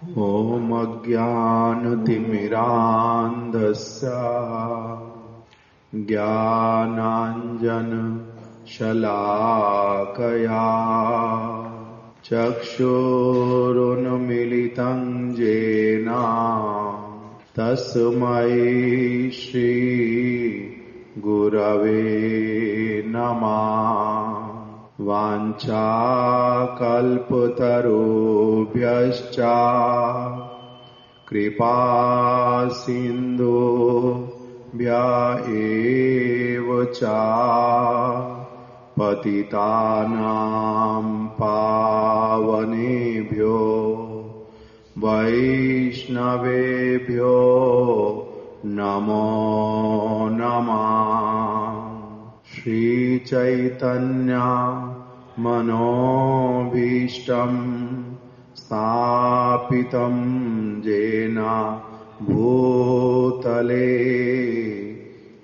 ॐ अज्ञानतिमिरान्धस्य ज्ञानाञ्जनशलाकया चक्षुरुन्मीलितं येन तस्मै श्रीगुरवे नमः। वाञ्छाकल्पतरुभ्यश्च कृपासिन्धुभ्य एव च पतितानां पावनेभ्यो वैष्णवेभ्यो नमो नमः। श्रीचैतन्य मनोभीष्टं स्थापितं येन भूतले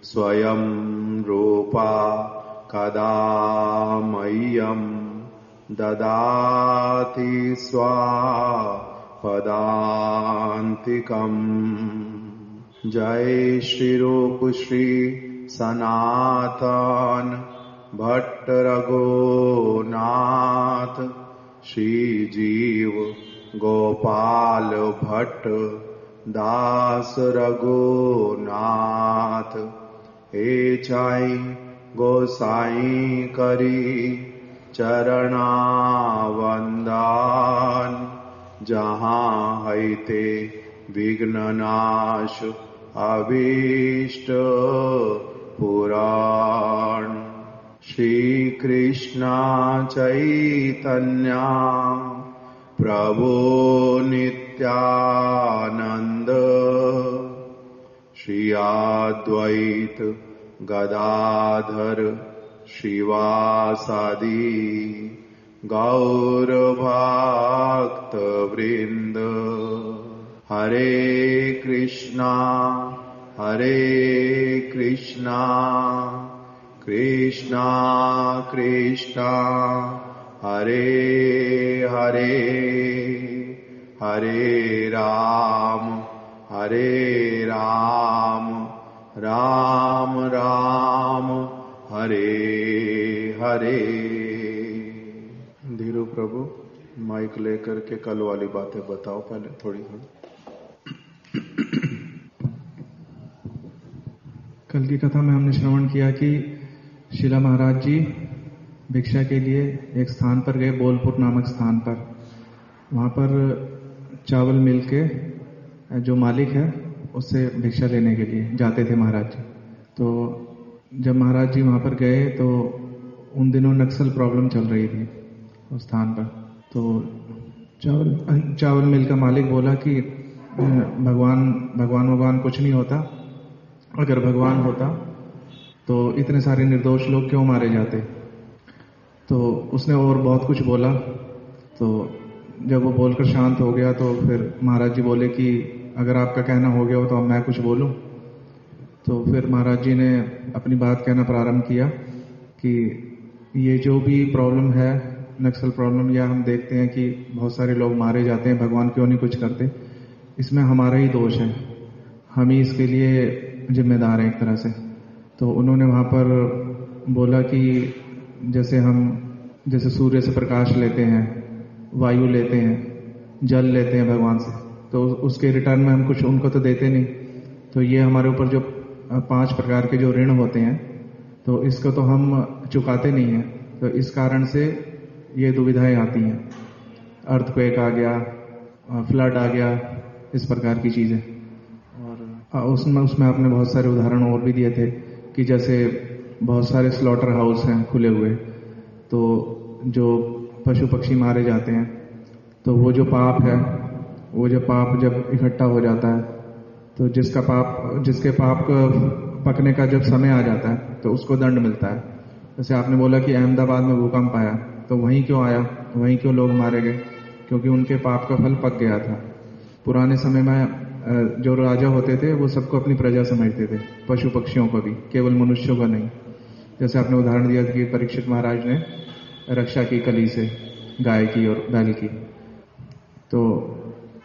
स्वयं रूपा कदा मह्यं ददाति स्वपदान्तिकम्। जय श्री रूप श्री सनातन भट्ट रघुनाथ श्री जीव गोपाल भट्ट दास रघुनाथ। हे चाई गोसाई करी चरणावंदन जहाँ हैते विघ्ननाश अभीष्ट पुराण। श्री कृष्ण चैतन्य प्रभु नित्यानंद श्री अद्वैत गदाधर श्रीवासादि गौर भक्त वृंद। हरे कृष्णा कृष्णा कृष्णा हरे हरे हरे राम राम राम हरे हरे। धीरू प्रभु माइक लेकर के कल वाली बातें बताओ पहले थोड़ी थोड़ी। कल की कथा में हमने श्रवण किया कि शिला महाराज जी भिक्षा के लिए एक स्थान पर गए, बोलपुर नामक स्थान पर। वहां पर चावल मिल के जो मालिक है उससे भिक्षा लेने के लिए जाते थे महाराज जी। तो जब महाराज जी वहां पर गए तो उन दिनों नक्सल प्रॉब्लम चल रही थी उस स्थान पर। तो चावल मिल का मालिक बोला कि भगवान कुछ नहीं होता, अगर भगवान होता तो इतने सारे निर्दोष लोग क्यों मारे जाते। तो उसने और बहुत कुछ बोला। तो जब वो बोलकर शांत हो गया तो फिर महाराज जी बोले कि अगर आपका कहना हो गया हो तो अब मैं कुछ बोलूं। तो फिर महाराज जी ने अपनी बात कहना प्रारंभ किया कि ये जो भी प्रॉब्लम है, नक्सल प्रॉब्लम, या हम देखते हैं कि बहुत सारे लोग मारे जाते हैं, भगवान क्यों नहीं कुछ करते, इसमें हमारा ही दोष है, हम ही इसके लिए जिम्मेदार हैं एक तरह से। तो उन्होंने वहां पर बोला कि जैसे सूर्य से प्रकाश लेते हैं, वायु लेते हैं, जल लेते हैं भगवान से, तो उसके रिटर्न में हम कुछ उनको तो देते नहीं। तो ये हमारे ऊपर जो 5 प्रकार के जो ऋण होते हैं तो इसको तो हम चुकाते नहीं हैं। तो इस कारण से ये दुविधाएं आती हैं, अर्थक्वेक आ गया, फ्लड आ गया, इस प्रकार की चीजें। और उसमें आपने बहुत सारे उदाहरण और भी दिए थे कि जैसे बहुत सारे स्लॉटर हाउस हैं खुले हुए, तो जो पशु पक्षी मारे जाते हैं तो वो जो पाप है, वो जो पाप जब इकट्ठा हो जाता है तो जिसके पाप का पकने का जब समय आ जाता है तो उसको दंड मिलता है। जैसे आपने बोला कि अहमदाबाद में भूकंप आया तो वहीं क्यों आया, वहीं क्यों लोग मारे गए, क्योंकि उनके पाप का फल पक गया था। पुराने समय में जो राजा होते थे वो सबको अपनी प्रजा समझते थे, पशु पक्षियों को भी, केवल मनुष्यों को नहीं। जैसे आपने उदाहरण दिया कि परीक्षित महाराज ने रक्षा की कली से, गाय की और बैल की। तो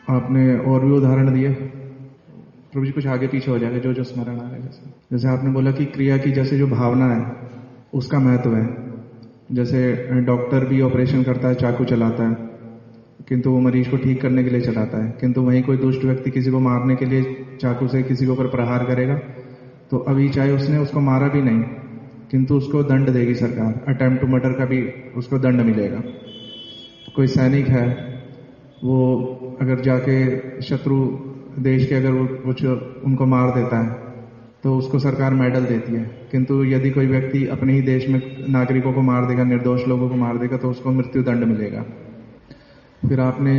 आपने और भी उदाहरण दिए। प्रभु जी कुछ आगे पीछे हो जाएगा जो जो स्मरण आ रहा है। जैसे आपने बोला कि क्रिया की जैसे जो भावना है उसका महत्व है। जैसे डॉक्टर भी ऑपरेशन करता है, चाकू चलाता है, किंतु वो मरीज को ठीक करने के लिए चलाता है। किंतु वहीं कोई दुष्ट व्यक्ति किसी को मारने के लिए चाकू से किसी के ऊपर प्रहार करेगा, तो अभी चाहे उसने उसको मारा भी नहीं, किंतु उसको दंड देगी सरकार। अटेम्प्ट टू मर्डर का भी उसको दंड मिलेगा। कोई सैनिक है, वो अगर जाके शत्रु देश के अगर वो कुछ उनको मार देता है तो उसको सरकार मेडल देती है। किंतु यदि कोई व्यक्ति अपने ही देश में नागरिकों को मार देगा, निर्दोष लोगों को मार देगा, तो उसको मृत्यु दंड मिलेगा। फिर आपने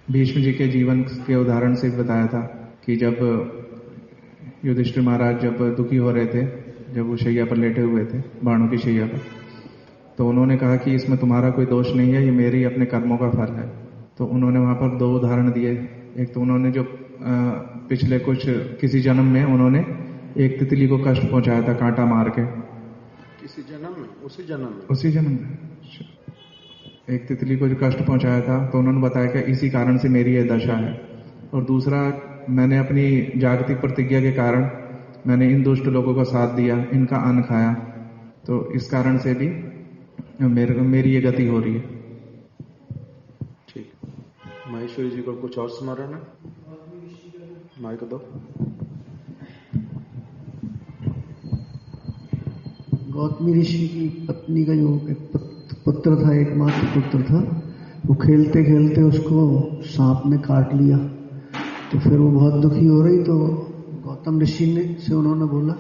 भीष्म जी के जीवन के उदाहरण से बताया था कि जब युधिष्ठिर महाराज जब दुखी हो रहे थे, जब वो शैया पर लेटे हुए थे, बाणों की शैया पर, तो उन्होंने कहा कि इसमें तुम्हारा कोई दोष नहीं है, ये मेरी अपने कर्मों का फल है। तो उन्होंने वहां पर 2 उदाहरण दिए। एक तो उन्होंने जो पिछले कुछ किसी जन्म में उन्होंने एक तितली को कष्ट पहुंचाया था कांटा मार के। किसी जन्म में? उसी जन्म में एक तितली को जो कष्ट पहुंचाया था, तो उन्होंने बताया कि इसी कारण से मेरी यह दशा है। और दूसरा, मैंने अपनी जागतिक प्रतिज्ञा के कारण मैंने इन दुष्ट लोगों का साथ दिया, इनका अन्न खाया, तो इस कारण से भी मेरी ये गति हो रही है। ठीक। महेश्वरी जी को कुछ और स्मरण है? माइक दो। गौतमी ऋषि की पत्नी का जो पुत्र था, एकमात्र पुत्र था, वो खेलते खेलते उसको सांप ने काट लिया। तो फिर वो बहुत दुखी हो रही, तो गौतम ऋषि से उन्होंने बोला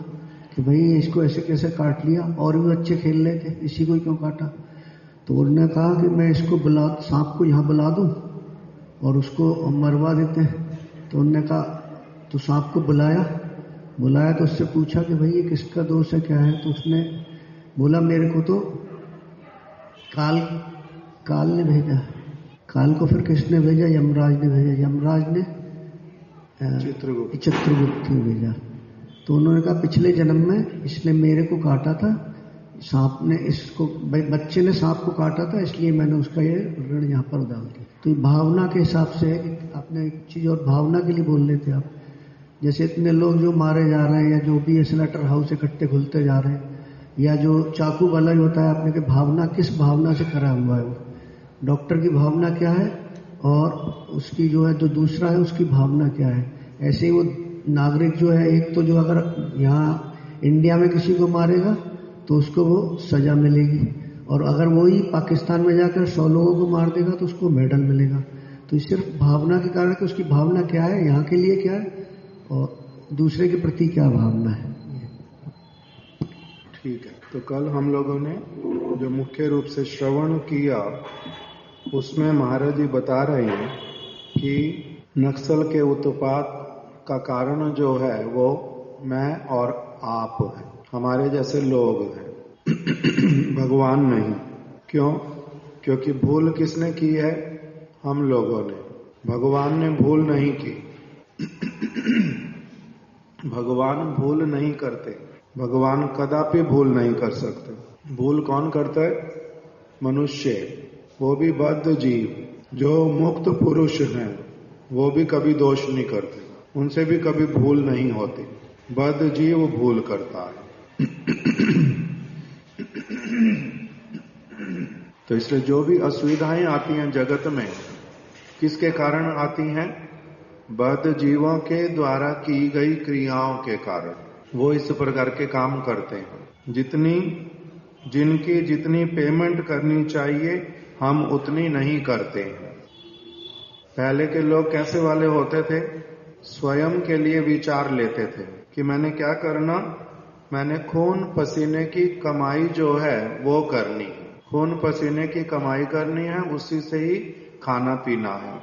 कि भाई इसको ऐसे कैसे काट लिया, और भी बच्चे खेल रहे थे, इसी को क्यों काटा? तो उन्होंने कहा कि मैं इसको सांप को यहाँ बुला दूं और उसको मरवा देते हैं। तो उन्होंने कहा, तो सांप को बुलाया तो उससे पूछा कि भाई ये किसका दोष है, क्या है? तो उसने बोला, मेरे को तो काल ने भेजा। काल को फिर किसने भेजा? यमराज ने भेजा। यमराज ने चित्रगुप्त ने भेजा। तो उन्होंने कहा, पिछले जन्म में इसने मेरे को काटा था, सांप ने इसको, बच्चे ने सांप को काटा था, इसलिए मैंने उसका ये ऋण यहाँ पर डाल दिया। तो भावना के हिसाब से है कि आपने एक चीज और भावना के लिए बोल रहे थे आप। जैसे इतने लोग जो मारे जा रहे हैं, या जो भी स्लेटर हाउस इकट्ठे खुलते जा रहे हैं, या जो चाकू वाला ही होता है, आपने कि भावना किस भावना से करा हुआ है वो? डॉक्टर की भावना क्या है और उसकी जो है जो दूसरा है उसकी भावना क्या है? ऐसे ही वो नागरिक जो है, एक तो जो अगर यहाँ इंडिया में किसी को मारेगा तो उसको वो सजा मिलेगी, और अगर वही पाकिस्तान में जाकर 100 लोगों को मार देगा तो उसको मेडल मिलेगा। तो ये सिर्फ भावना के कारण कि उसकी भावना क्या है, यहाँ के लिए क्या है और दूसरे के प्रति क्या भावना है। ठीक है। तो कल हम लोगों ने जो मुख्य रूप से श्रवण किया, उसमें महाराज जी बता रहे हैं कि नक्सल के उत्पात का कारण जो है वो मैं और आप हैं, हमारे जैसे लोग हैं, भगवान नहीं। क्यों? क्योंकि भूल किसने की है? हम लोगों ने। भगवान ने भूल नहीं की। भगवान भूल नहीं करते, भगवान कदापि भूल नहीं कर सकते। भूल कौन करता है? मनुष्य, वो भी बद्ध जीव। जो मुक्त पुरुष हैं वो भी कभी दोष नहीं करते, उनसे भी कभी भूल नहीं होती। बद्ध जीव भूल करता है। तो इसलिए जो भी असुविधाएं आती हैं जगत में, किसके कारण आती हैं? बद्ध जीवों के द्वारा की गई क्रियाओं के कारण। वो इस प्रकार के काम करते हैं। जिनकी जितनी पेमेंट करनी चाहिए हम उतनी नहीं करते हैं। पहले के लोग कैसे वाले होते थे? स्वयं के लिए विचार लेते थे कि मैंने क्या करना, मैंने खून पसीने की कमाई जो है वो करनी है, खून पसीने की कमाई करनी है, उसी से ही खाना पीना है,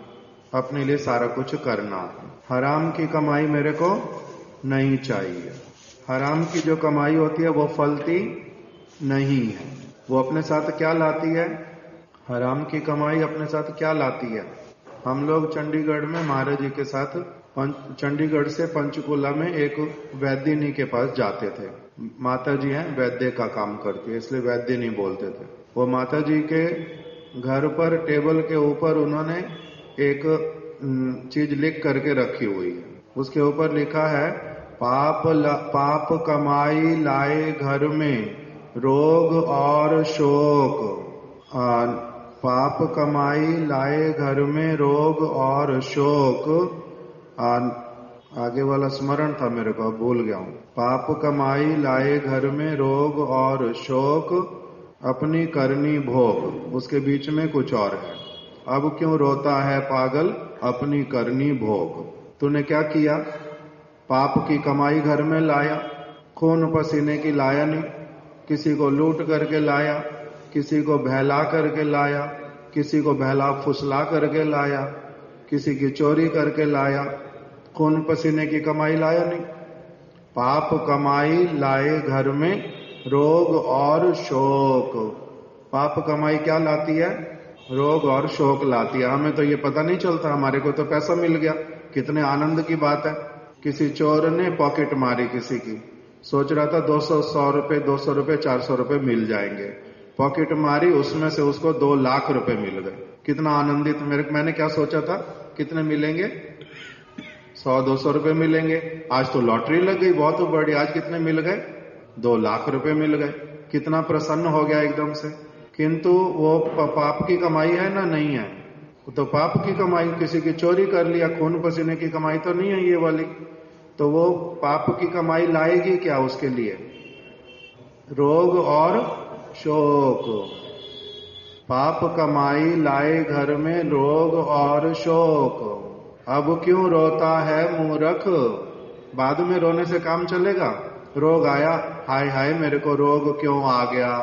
अपने लिए सारा कुछ करना है। हराम की कमाई मेरे को नहीं चाहिए। हराम की जो कमाई होती है वो फलती नहीं है। वो अपने साथ क्या लाती है? हराम की कमाई अपने साथ क्या लाती है? हम लोग चंडीगढ़ में महाराज जी के साथ चंडीगढ़ से पंचकुला में एक वैद्यनी के पास जाते थे। माता जी हैं, वैद्य का काम करती है, इसलिए वैद्यनी बोलते थे। वो माता जी के घर पर टेबल के ऊपर उन्होंने एक चीज लिख करके रखी हुई है। उसके ऊपर लिखा है पाप कमाई लाए घर में रोग और शोक। पाप कमाई लाए घर में रोग और शोक। आगे वाला स्मरण था मेरे को, भूल गया हूं। पाप कमाई लाए घर में रोग और शोक, अपनी करनी भोग। उसके बीच में कुछ और है। अब क्यों रोता है पागल, अपनी करनी भोग। तूने क्या किया? पाप की कमाई घर में लाया, खून पसीने की लाया नहीं, किसी को लूट करके लाया, किसी को बहला करके लाया, किसी को बहला फुसला करके लाया, किसी की चोरी करके लाया, खून पसीने की कमाई लाया नहीं। पाप कमाई लाए घर में रोग और शोक। पाप कमाई क्या लाती है? रोग और शोक लाती है। हमें तो ये पता नहीं चलता, हमारे को तो पैसा मिल गया, कितने आनंद की बात है। किसी चोर ने पॉकेट मारी किसी की, सोच रहा था 200 100 रुपए 200 रुपए 400 रुपए मिल जाएंगे, पॉकेट मारी, उसमें से उसको 2 लाख रुपए मिल गए। कितना आनंदित। मैंने क्या सोचा था, कितने मिलेंगे? 100-200 रुपए मिलेंगे। आज तो लॉटरी लग गई बहुत बड़ी, आज कितने मिल गए? 2 लाख रुपए मिल गए। कितना प्रसन्न हो गया एकदम से। किंतु वो पाप की कमाई है ना? नहीं है। तो पाप की कमाई, किसी की चोरी कर लिया, खून पसीने की कमाई तो नहीं है ये वाली। तो वो पाप की कमाई लाएगी क्या उसके लिए? रोग और शोक। पाप कमाई लाए घर में रोग और शोक। अब क्यों रोता है मूर्ख, बाद में रोने से काम चलेगा? रोग आया, हाय हाय मेरे को रोग क्यों आ गया।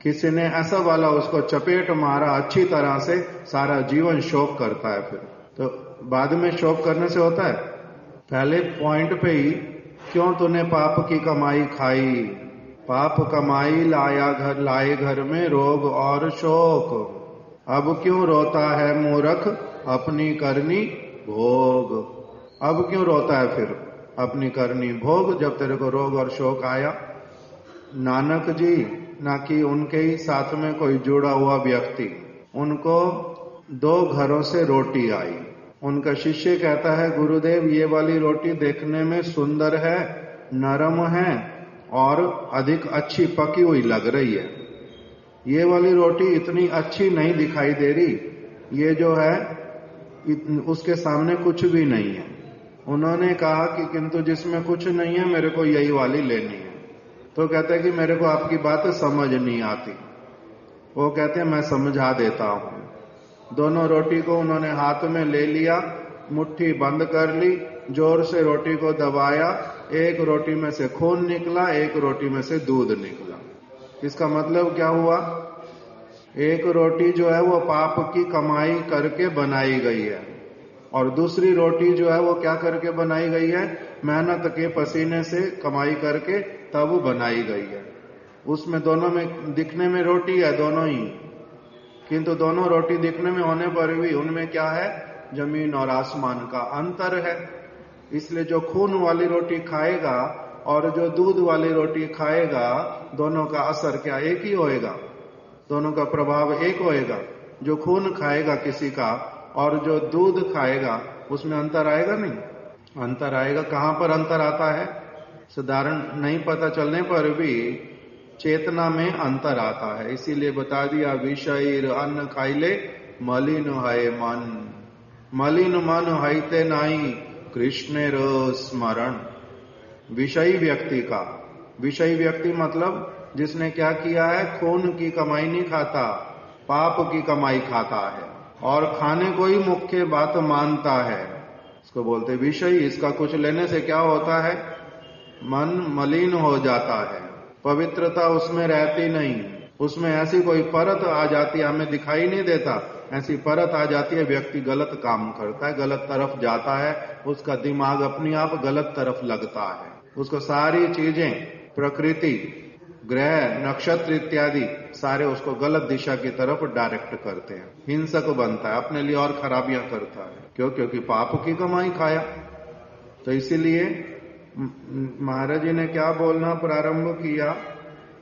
किसी ने ऐसा वाला उसको चपेट मारा अच्छी तरह से, सारा जीवन शोक करता है। फिर तो बाद में शोक करने से होता है? पहले पॉइंट पे ही क्यों तूने पाप की कमाई खाई? पाप कमाई लाए घर में रोग और शोक। अब क्यों रोता है मूर्ख, अपनी करनी भोग। अब क्यों रोता है फिर? अपनी करनी भोग, जब तेरे को रोग और शोक आया। नानक जी ना कि उनके ही साथ में कोई जुड़ा हुआ व्यक्ति, उनको 2 घरों से रोटी आई। उनका शिष्य कहता है, गुरुदेव ये वाली रोटी देखने में सुंदर है, नरम है और अधिक अच्छी पकी हुई लग रही है। ये वाली रोटी इतनी अच्छी नहीं दिखाई दे रही, ये जो है उसके सामने कुछ भी नहीं है। उन्होंने कहा कि किंतु जिसमें कुछ नहीं है मेरे को यही वाली लेनी है। तो कहते हैं कि मेरे को आपकी बात समझ नहीं आती। वो कहते हैं मैं समझा देता हूं। दोनों रोटी को उन्होंने हाथ में ले लिया, मुट्ठी बंद कर ली, जोर से रोटी को दबाया, एक रोटी में से खून निकला, एक रोटी में से दूध निकला। इसका मतलब क्या हुआ? एक रोटी जो है वो पाप की कमाई करके बनाई गई है, और दूसरी रोटी जो है वो क्या करके बनाई गई है? मेहनत के पसीने से कमाई करके तब बनाई गई है। उसमें दोनों में दिखने में रोटी है दोनों ही, किंतु दोनों रोटी दिखने में होने पर भी उनमें क्या है? जमीन और आसमान का अंतर है। इसलिए जो खून वाली रोटी खाएगा और जो दूध वाली रोटी खाएगा, दोनों का असर क्या एक ही होएगा? दोनों का प्रभाव एक होएगा। जो खून खाएगा किसी का और जो दूध खाएगा, उसमें अंतर आएगा नहीं? अंतर आएगा। कहां पर अंतर आता है? साधारण नहीं पता चलने पर भी चेतना में अंतर आता है। इसीलिए बता दिया, विषय अन्न खाइले मलिन है मन, मलिन मन हईते नाई कृष्णेर स्मरण। विषयी व्यक्ति का, विषयी व्यक्ति मतलब जिसने क्या किया है? खून की कमाई नहीं खाता, पाप की कमाई खाता है और खाने को ही मुख्य बात मानता है, इसको बोलते विषयी। इसका कुछ लेने से क्या होता है? मन मलिन हो जाता है, पवित्रता उसमें रहती नहीं, उसमें ऐसी कोई परत आ जाती है, हमें दिखाई नहीं देता, ऐसी परत आ जाती है, व्यक्ति गलत काम करता है, गलत तरफ जाता है, उसका दिमाग अपने आप गलत तरफ लगता है, उसको सारी चीजें, प्रकृति, ग्रह, नक्षत्र इत्यादि सारे उसको गलत दिशा की तरफ डायरेक्ट करते हैं, हिंसक बनता है, अपने लिए और खराबियां करता है। क्यों? क्योंकि पाप की कमाई खाया। तो इसीलिए महाराज जी ने क्या बोलना प्रारंभ किया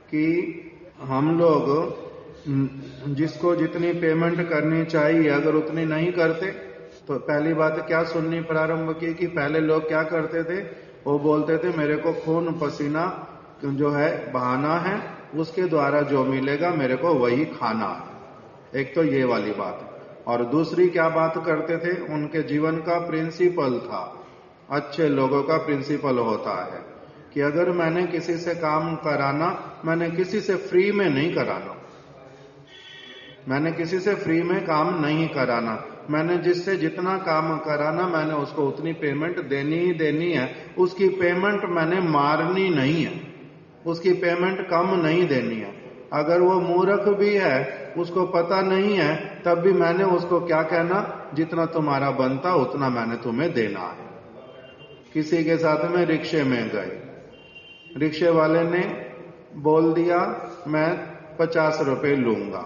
कि हम लोग जिसको जितनी पेमेंट करनी चाहिए अगर उतनी नहीं करते तो पहली बात क्या सुननी प्रारंभ की कि पहले लोग क्या करते थे, वो बोलते थे मेरे को खून पसीना जो है बहाना है, उसके द्वारा जो मिलेगा मेरे को वही खाना है। एक तो ये वाली बात। और दूसरी क्या बात करते थे, उनके जीवन का प्रिंसिपल था, अच्छे लोगों का प्रिंसिपल होता है कि अगर मैंने किसी से काम कराना, मैंने किसी से फ्री में नहीं कराना, मैंने किसी से फ्री में काम नहीं कराना, मैंने जिससे जितना काम कराना मैंने उसको उतनी पेमेंट देनी ही देनी है। उसकी पेमेंट मैंने मारनी नहीं है, उसकी पेमेंट कम नहीं देनी है। अगर वो मूर्ख भी है, उसको पता नहीं है, तब भी मैंने उसको क्या कहना, जितना तुम्हारा बनता उतना मैंने तुम्हें देना है। किसी के साथ में रिक्शे में गए, रिक्शे वाले ने बोल दिया मैं 50 रुपए लूंगा।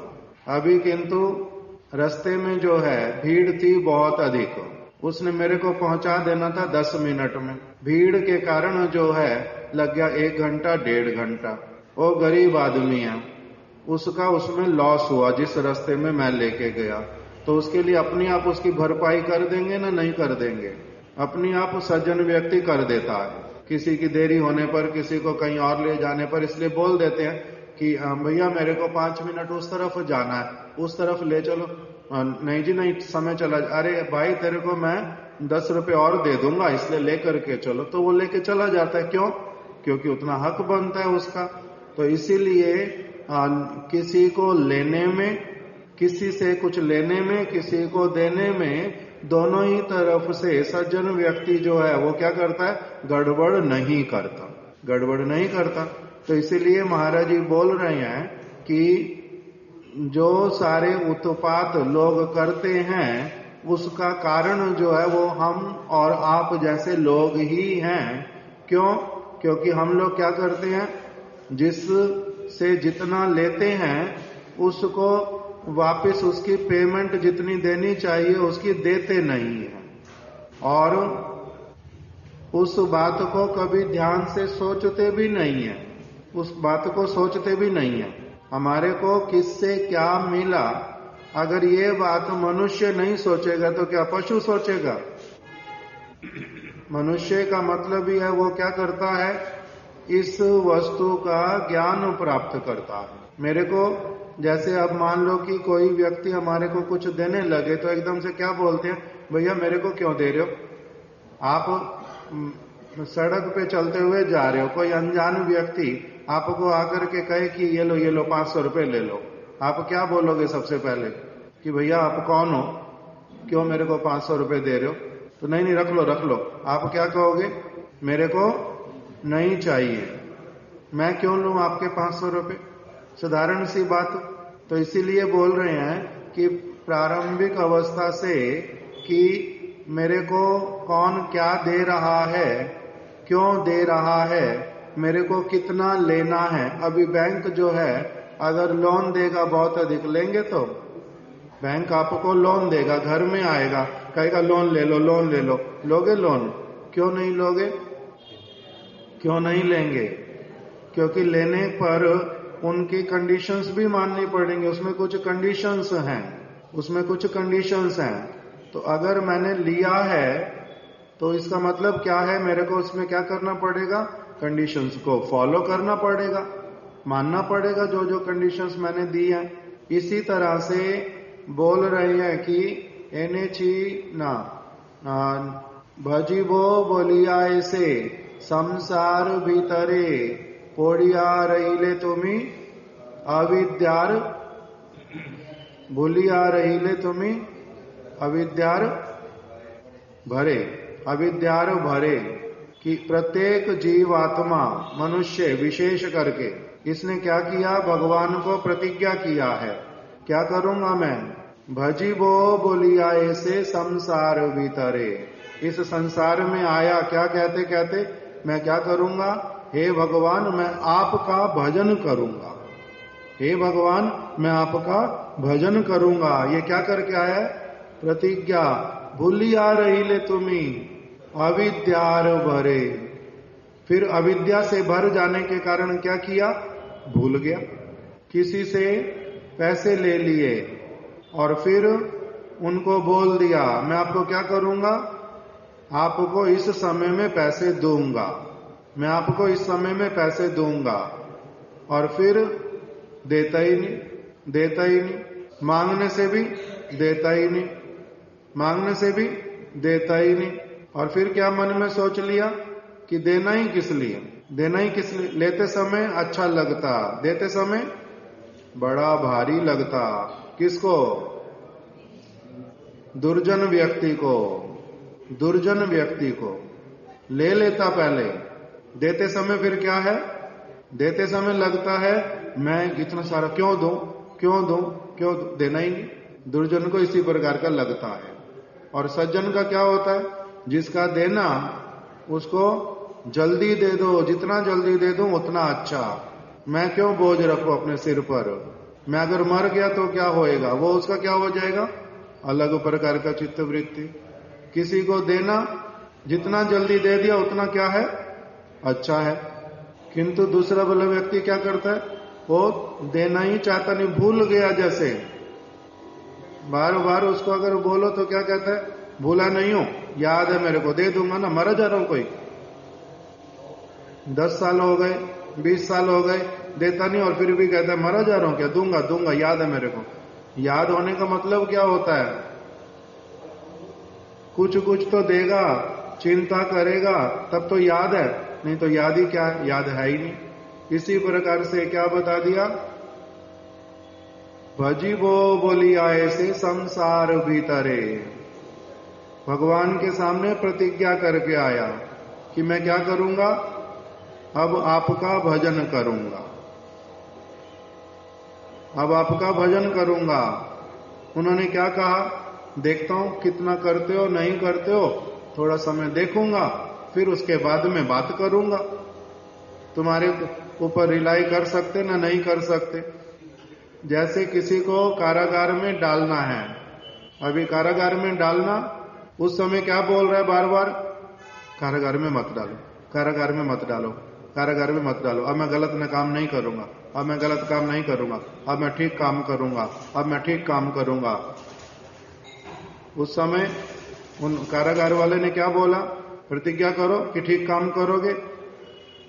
अभी किंतु रास्ते में जो है भीड़ थी बहुत अधिक, उसने मेरे को पहुंचा देना था 10 मिनट में। भीड़ के कारण जो है लग गया 1 घंटा 1.5 घंटा। वो गरीब आदमी है, उसका उसमें लॉस हुआ जिस रास्ते में मैं लेके गया। तो उसके लिए अपनी आप उसकी भरपाई कर देंगे ना, नहीं कर देंगे? अपनी आप सज्जन व्यक्ति कर देता है, किसी की देरी होने पर, किसी को कहीं और ले जाने पर इसलिए बोल देते हैं कि भैया मेरे को 5 मिनट उस तरफ जाना है, उस तरफ ले चलो। नहीं जी नहीं, समय चला। अरे भाई तेरे को मैं 10 रुपए और दे दूंगा, इसलिए लेकर के चलो। तो वो लेके चला जाता है। क्यों? क्योंकि उतना हक बनता है उसका। तो इसीलिए किसी को लेने में, किसी से कुछ लेने में, किसी को देने में, दोनों ही तरफ से सज्जन व्यक्ति जो है वो क्या करता है, गड़बड़ नहीं करता, गड़बड़ नहीं करता। तो इसीलिए महाराज जी बोल रहे हैं कि जो सारे उत्पात लोग करते हैं उसका कारण जो है वो हम और आप जैसे लोग ही हैं। क्यों? क्योंकि हम लोग क्या करते हैं, जिससे जितना लेते हैं उसको वापस उसकी पेमेंट जितनी देनी चाहिए उसकी देते नहीं है, और उस बात को कभी ध्यान से सोचते भी नहीं है, उस बात को सोचते भी नहीं है हमारे को किससे क्या मिला। अगर ये बात मनुष्य नहीं सोचेगा तो क्या पशु सोचेगा? मनुष्य का मतलब ही है वो क्या करता है, इस वस्तु का ज्ञान प्राप्त करता है। मेरे को जैसे अब मान लो कि कोई व्यक्ति हमारे को कुछ देने लगे तो एकदम से क्या बोलते हैं, भैया मेरे को क्यों दे रहे हो? आप सड़क पे चलते हुए जा रहे हो, कोई अनजान व्यक्ति आपको आकर के कहे कि ये लो 500 रुपए ले लो, आप क्या बोलोगे सबसे पहले कि भैया आप कौन हो, क्यों मेरे को 500 रुपए दे रहे हो? तो नहीं रख लो। आप क्या कहोगे, मेरे को नहीं चाहिए, मैं क्यों लूं आपके 500 रुपए? साधारण सी बात। तो इसीलिए बोल रहे हैं कि प्रारंभिक अवस्था से कि मेरे को कौन क्या दे रहा है, क्यों दे रहा है, मेरे को कितना लेना है। अभी बैंक जो है अगर लोन देगा बहुत अधिक, लेंगे तो बैंक आपको लोन देगा, घर में आएगा, कहेगा लोन ले लो, लोन ले लो। लोगे लोन? क्यों नहीं लोगे? क्यों नहीं लेंगे? क्योंकि लेने पर उनकी कंडीशंस भी माननी पड़ेंगी, उसमें कुछ कंडीशंस हैं, उसमें कुछ कंडीशंस हैं। तो अगर मैंने लिया है तो इसका मतलब क्या है, मेरे को उसमें क्या करना पड़ेगा, कंडीशंस को फॉलो करना पड़ेगा, मानना पड़ेगा जो जो कंडीशंस मैंने दी हैं। इसी तरह से बोल रहे हैं कि एने ची ना भजीबो बोलिया ऐसे संसार भीतरे पोड़िया रहीले तुम्ही अविद्यार भूलिया रहीले तुम्ही अविद्यार भरे, अविद्यार भरे। कि प्रत्येक जीवात्मा मनुष्य विशेष करके इसने क्या किया, भगवान को प्रतिज्ञा किया है, क्या करूंगा मैं, भजीबो बोलिया ऐसे संसार भीतरे। इस संसार में आया क्या कहते कहते, मैं क्या करूंगा, हे भगवान मैं आपका भजन करूंगा, हे भगवान मैं आपका भजन करूंगा। ये क्या करके आया है, प्रतिज्ञा। भूलिया रहीले तुम्ही अविद्यार भरे। फिर अविद्या से भर जाने के कारण क्या किया, भूल गया, किसी से पैसे ले लिए और फिर उनको बोल दिया मैं आपको क्या करूंगा, आपको इस समय में पैसे दूंगा, मैं आपको इस समय में पैसे दूंगा, और फिर देता ही नहीं, देता ही नहीं, मांगने से भी देता ही नहीं, मांगने से भी देता ही नहीं। और फिर क्या मन में सोच लिया कि देना ही किस लिए, देना ही किस लिए। लेते समय अच्छा लगता, देते समय बड़ा भारी लगता। किसको? दुर्जन व्यक्ति को, दुर्जन व्यक्ति को ले लेता पहले, देते समय फिर क्या है, देते समय लगता है मैं इतना सारा क्यों दूं, क्यों दूं, क्यों दूं, देना ही नहीं। दुर्जन को इसी प्रकार का लगता है। और सज्जन का क्या होता है, जिसका देना उसको जल्दी दे दो, जितना जल्दी दे दो उतना अच्छा, मैं क्यों बोझ रखूं अपने सिर पर, मैं अगर मर गया तो क्या होएगा, वो उसका क्या हो जाएगा, अलग प्रकार का चित्त वृत्ति। किसी को देना जितना जल्दी दे दिया उतना क्या है, अच्छा है। किंतु दूसरा वाला व्यक्ति क्या करता है, वो देना ही चाहता नहीं, भूल गया जैसे, बार बार उसको अगर बोलो तो क्या कहता है, भूला नहीं हूं, याद है मेरे को, दे दूंगा ना, मरा जा रहा हूं कोई, 10 साल हो गए, 20 साल हो गए, देता नहीं, और फिर भी कहता है मरा जा रहा हूं क्या, दूंगा दूंगा, याद है मेरे को। याद होने का मतलब क्या होता है, कुछ कुछ तो देगा, चिंता करेगा तब तो याद है, नहीं तो याद ही क्या है, याद है ही नहीं। इसी प्रकार से क्या बता दिया, भजी वो बोली आए से संसार भीतरे, भगवान के सामने प्रतिज्ञा करके आया कि मैं क्या करूंगा, अब आपका भजन करूंगा, अब आपका भजन करूंगा। उन्होंने क्या कहा, देखता हूं कितना करते हो, नहीं करते हो, थोड़ा समय देखूंगा, फिर उसके बाद में बात करूंगा, तुम्हारे ऊपर रिलाई कर सकते ना नहीं कर सकते। जैसे किसी को कारागार में डालना है, अभी कारागार में डालना, उस समय क्या बोल रहा है बार बार, कारागार में मत डालो, कारागार में मत डालो, कारागार में मत डालो, अब मैं गलत न काम नहीं करूंगा, अब मैं गलत काम नहीं करूंगा, अब मैं ठीक काम करूंगा, अब मैं ठीक काम करूंगा। उस समय उन कारागार वाले ने क्या बोला, प्रतिज्ञा करो कि ठीक काम करोगे,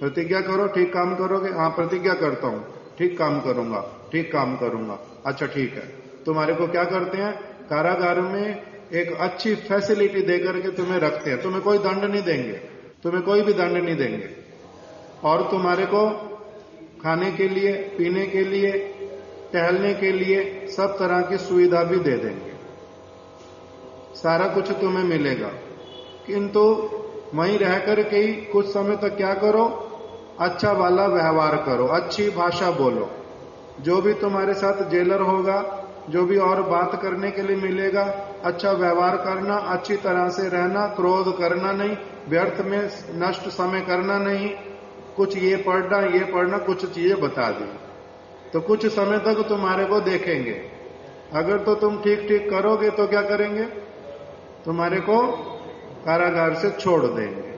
प्रतिज्ञा करो ठीक काम करोगे, हाँ प्रतिज्ञा करता हूं, ठीक काम करूंगा, ठीक काम करूंगा, अच्छा ठीक है। तुम्हारे को क्या करते हैं, कारागार में एक अच्छी फैसिलिटी देकर के तुम्हें रखते हैं, तुम्हें कोई दंड नहीं देंगे, तुम्हें कोई भी दंड नहीं देंगे, और तुम्हारे को खाने के लिए, पीने के लिए, टहलने के लिए सब तरह की सुविधा भी दे देंगे, सारा कुछ तुम्हें मिलेगा। किंतु वहीं रह करके ही कुछ समय तक क्या करो, अच्छा वाला व्यवहार करो, अच्छी भाषा बोलो, जो भी तुम्हारे साथ जेलर होगा, जो भी और बात करने के लिए मिलेगा, अच्छा व्यवहार करना, अच्छी तरह से रहना, क्रोध करना नहीं, व्यर्थ में नष्ट समय करना नहीं, कुछ ये पढ़ना, कुछ चीजें बता दी, तो कुछ समय तक तुम्हारे को देखेंगे। अगर तो तुम ठीक ठीक करोगे तो क्या करेंगे, तुम्हारे को कारागार से छोड़ देंगे।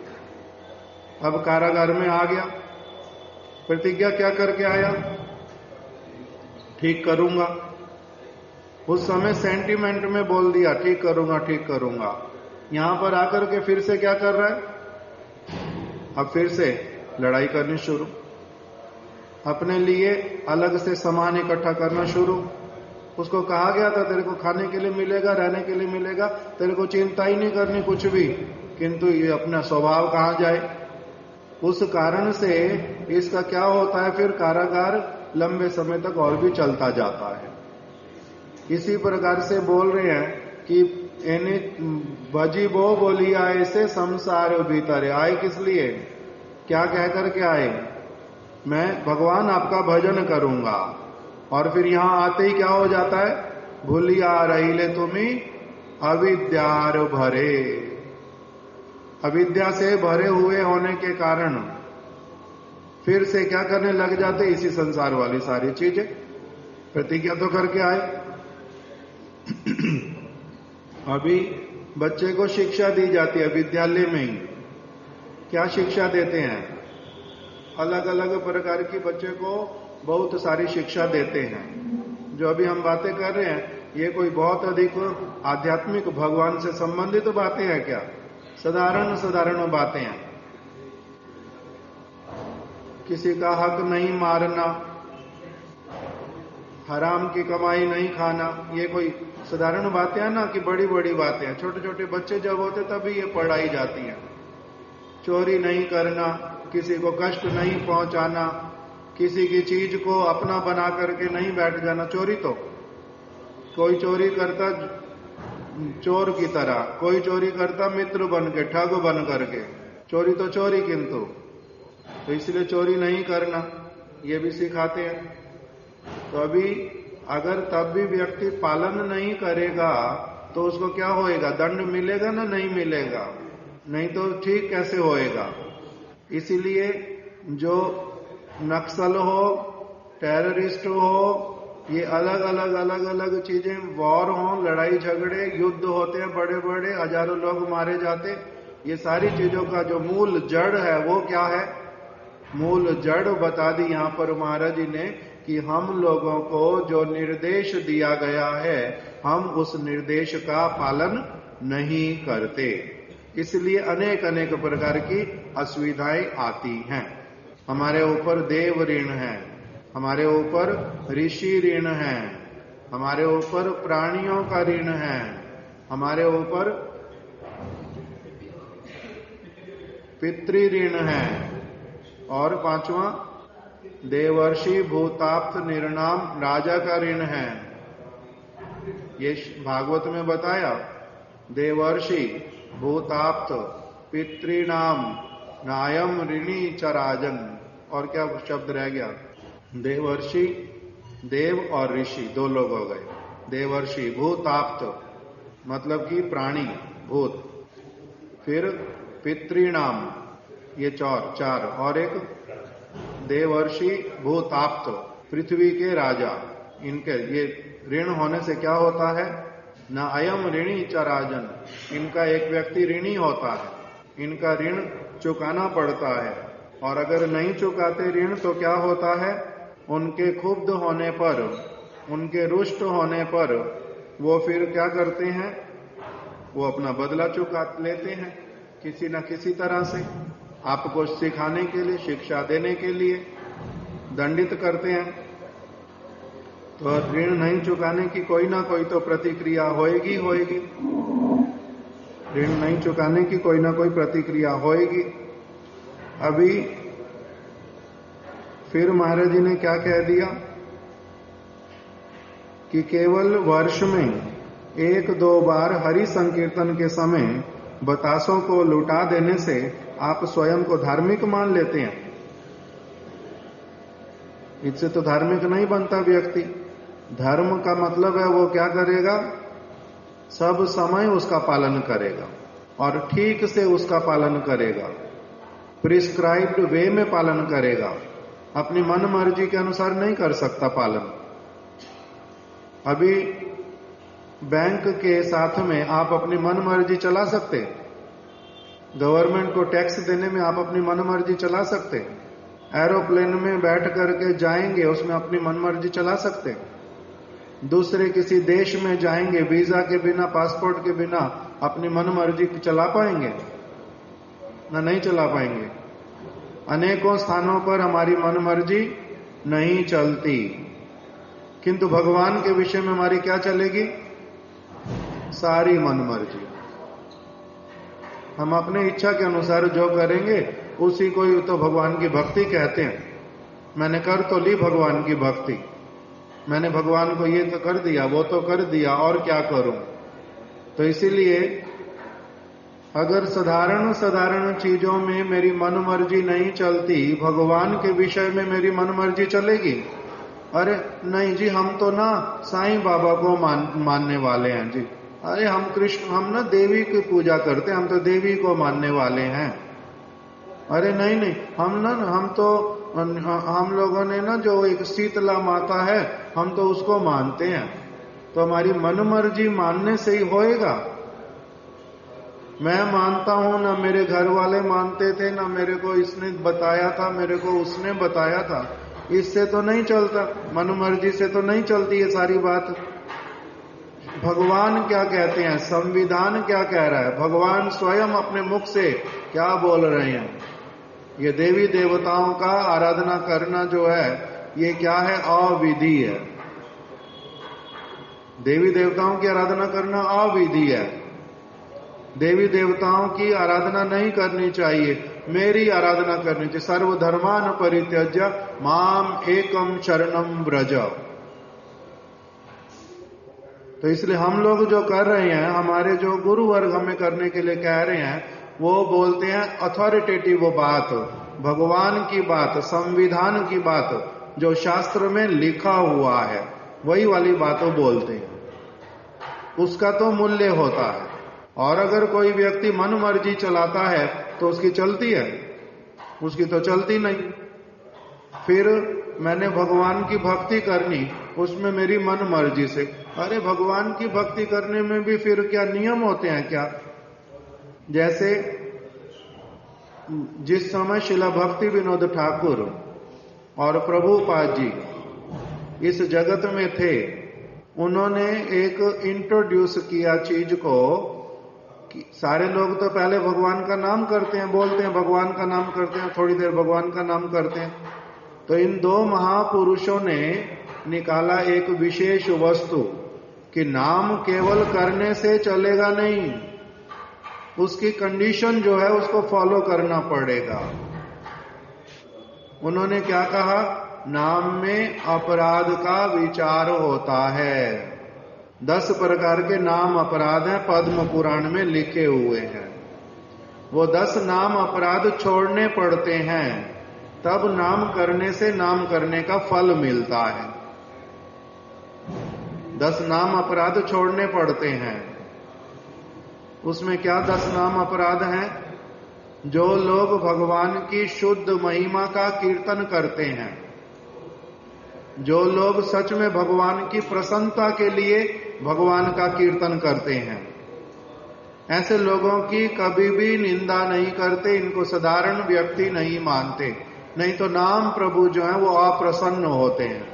अब कारागार में आ गया, प्रतिज्ञा क्या करके आया, ठीक करूंगा, उस समय सेंटिमेंट में बोल दिया ठीक करूंगा, ठीक करूंगा। यहां पर आकर के फिर से क्या कर रहा है, अब फिर से लड़ाई करनी शुरू, अपने लिए अलग से सामान इकट्ठा करना शुरू। उसको कहा गया था तेरे को खाने के लिए मिलेगा, रहने के लिए मिलेगा, तेरे को चिंता ही नहीं करनी कुछ भी, किंतु ये अपना स्वभाव कहां जाए। उस कारण से इसका क्या होता है, फिर कारागार लंबे समय तक और भी चलता जाता है। इसी प्रकार से बोल रहे हैं कि एने भजी वो बोली आए से संसार भीतर आए, किस लिए, क्या कह करके आए, मैं भगवान आपका भजन करूंगा। और फिर यहां आते ही क्या हो जाता है, भूलिया रही ले तुम्हें अविद्यार भरे, अविद्या से भरे हुए होने के कारण फिर से क्या करने लग जाते, इसी संसार वाली सारी चीजें। प्रतिज्ञा तो करके आए, अभी बच्चे को शिक्षा दी जाती है विद्यालय में ही, क्या शिक्षा देते हैं, अलग अलग प्रकार की बच्चे को बहुत सारी शिक्षा देते हैं। जो अभी हम बातें कर रहे हैं ये कोई बहुत अधिक आध्यात्मिक भगवान से संबंधित बातें हैं क्या? साधारण साधारण बातें हैं। किसी का हक नहीं मारना, हराम की कमाई नहीं खाना, ये कोई साधारण बातें हैं ना कि बड़ी बड़ी बातें हैं? छोटे छोटे बच्चे जब होते तभी ये पढ़ाई जाती हैं। चोरी नहीं करना, किसी को कष्ट नहीं पहुंचाना, किसी की चीज को अपना बना करके नहीं बैठ जाना। चोरी तो कोई चोरी करता चोर की तरह, कोई चोरी करता मित्र बन के, ठग बन करके। चोरी तो चोरी, किंतु तो इसलिए चोरी नहीं करना, ये भी सिखाते हैं। तो अभी अगर तब भी व्यक्ति पालन नहीं करेगा तो उसको क्या होएगा? दंड मिलेगा ना? नहीं मिलेगा। नहीं तो ठीक कैसे होएगा? इसीलिए जो नक्सल हो, टेररिस्ट हो, ये अलग अलग चीजें, वॉर हो, लड़ाई झगड़े, युद्ध होते हैं बड़े बड़े, हजारों लोग मारे जाते, ये सारी चीजों का जो मूल जड़ है वो क्या है? मूल जड़ बता दी यहां पर महाराज जी ने कि हम लोगों को जो निर्देश दिया गया है, हम उस निर्देश का पालन नहीं करते, इसलिए अनेक अनेक प्रकार की असुविधाएं आती हैं। हमारे ऊपर देव ऋण है, हमारे ऊपर ऋषि ऋण है, हमारे ऊपर प्राणियों का ऋण है, हमारे ऊपर पितृ ऋण है, और पांचवा देवर्षि भूताप्त निर्णाम राजा का ऋण है। ये भागवत में बताया, देवर्षि भूताप्त पितृणाम नायम ऋणी चराजन। और क्या शब्द रह गया? देवर्षि, देव और ऋषि दो लोग हो गए। देवर्षि भूताप्त मतलब कि प्राणी, भूत, फिर पितृणाम, ये चार, और एक देवर्षि भूताप्त पृथ्वी के राजा। इनके ये ऋण होने से क्या होता है? न अयम ऋणी चराजन, इनका एक व्यक्ति ऋणी होता है, इनका ऋण चुकाना पड़ता है। और अगर नहीं चुकाते ऋण तो क्या होता है? उनके क्षुब्ध होने पर, उनके रुष्ट होने पर वो फिर क्या करते हैं? वो अपना बदला चुका लेते हैं किसी न किसी तरह से, आपको सिखाने के लिए, शिक्षा देने के लिए दंडित करते हैं। तो ऋण नहीं चुकाने की कोई ना कोई तो प्रतिक्रिया होएगी। ऋण नहीं चुकाने की कोई ना कोई प्रतिक्रिया होएगी। अभी फिर महाराज जी ने क्या कह दिया कि केवल वर्ष में 1-2 बार हरि संकीर्तन के समय बतासों को लुटा देने से आप स्वयं को धार्मिक मान लेते हैं। इससे तो धार्मिक नहीं बनता व्यक्ति। धर्म का मतलब है वो क्या करेगा? सब समय उसका पालन करेगा और ठीक से उसका पालन करेगा, प्रिस्क्राइब्ड वे में पालन करेगा। अपनी मन मर्जी के अनुसार नहीं कर सकता पालन। अभी बैंक के साथ में आप अपनी मन मर्जी चला सकते, गवर्नमेंट को टैक्स देने में आप अपनी मन मर्जी चला सकते, एरोप्लेन में बैठ करके जाएंगे उसमें अपनी मन मर्जी चला सकते, दूसरे किसी देश में जाएंगे वीजा के बिना, पासपोर्ट के बिना अपनी मन मर्जी चला पाएंगे ना? नहीं चला पाएंगे। अनेकों स्थानों पर हमारी मन मर्जी नहीं चलती, किंतु भगवान के विषय में हमारी क्या चलेगी? सारी मन मर्जी। हम अपने इच्छा के अनुसार जो करेंगे उसी को ही तो भगवान की भक्ति कहते हैं। मैंने कर तो ली भगवान की भक्ति, मैंने भगवान को ये तो कर दिया, वो तो कर दिया, और क्या करूं? तो इसीलिए अगर साधारण साधारण चीजों में मेरी मन मर्जी नहीं चलती, भगवान के विषय में मेरी मन मर्जी चलेगी? अरे नहीं जी, हम तो ना साईं बाबा को मानने वाले हैं जी। अरे हम ना देवी की पूजा करते हैं, हम तो देवी को मानने वाले हैं। अरे नहीं, हम लोगों ने ना जो एक शीतला माता है, हम तो उसको मानते हैं। तो हमारी मन मर्जी मानने से ही होएगा। मैं मानता हूं, ना मेरे घर वाले मानते थे, ना मेरे को इसने बताया था, मेरे को उसने बताया था, इससे तो नहीं चलता। मन मर्जी से तो नहीं चलती ये सारी बात। भगवान क्या कहते हैं, संविधान क्या कह रहा है, भगवान स्वयं अपने मुख से क्या बोल रहे हैं। ये देवी देवताओं का आराधना करना जो है ये क्या है, अविधि है। देवी देवताओं की आराधना करना अविधि है। देवी देवताओं की आराधना नहीं करनी चाहिए, मेरी आराधना करनी चाहिए। सर्वधर्मान परित्यज्य माम एकम शरणम व्रज। तो इसलिए हम लोग जो कर रहे हैं, हमारे जो गुरु वर्ग हमें करने के लिए कह रहे हैं, वो बोलते हैं अथॉरिटेटिव बात, भगवान की बात, संविधान की बात, जो शास्त्र में लिखा हुआ है वही वाली बातों बोलते हैं। उसका तो मूल्य होता है। और अगर कोई व्यक्ति मन मर्जी चलाता है तो उसकी चलती है, उसकी तो चलती नहीं। फिर मैंने भगवान की भक्ति करनी, उसमें मेरी मन मर्जी से। अरे भगवान की भक्ति करने में भी फिर क्या नियम होते हैं क्या? जैसे जिस समय शिला भक्ति विनोद ठाकुर और प्रभुपाद जी इस जगत में थे, उन्होंने एक इंट्रोड्यूस किया चीज को कि सारे लोग तो पहले भगवान का नाम करते हैं, बोलते हैं भगवान का नाम करते हैं, थोड़ी देर भगवान का नाम करते हैं। तो इन दो महापुरुषों ने निकाला एक विशेष वस्तु कि नाम केवल करने से चलेगा नहीं, उसकी कंडीशन जो है उसको फॉलो करना पड़ेगा। उन्होंने क्या कहा, नाम में अपराध का विचार होता है। 10 प्रकार के नाम अपराध हैं, पद्म पुराण में लिखे हुए हैं। वो 10 नाम अपराध छोड़ने पड़ते हैं, तब नाम करने से नाम करने का फल मिलता है। 10 नाम अपराध छोड़ने पड़ते हैं। उसमें क्या 10 नाम अपराध हैं? जो लोग भगवान की शुद्ध महिमा का कीर्तन करते हैं, जो लोग सच में भगवान की प्रसन्नता के लिए भगवान का कीर्तन करते हैं, ऐसे लोगों की कभी भी निंदा नहीं करते, इनको साधारण व्यक्ति नहीं मानते। नहीं तो नाम प्रभु जो है वो अप्रसन्न होते हैं।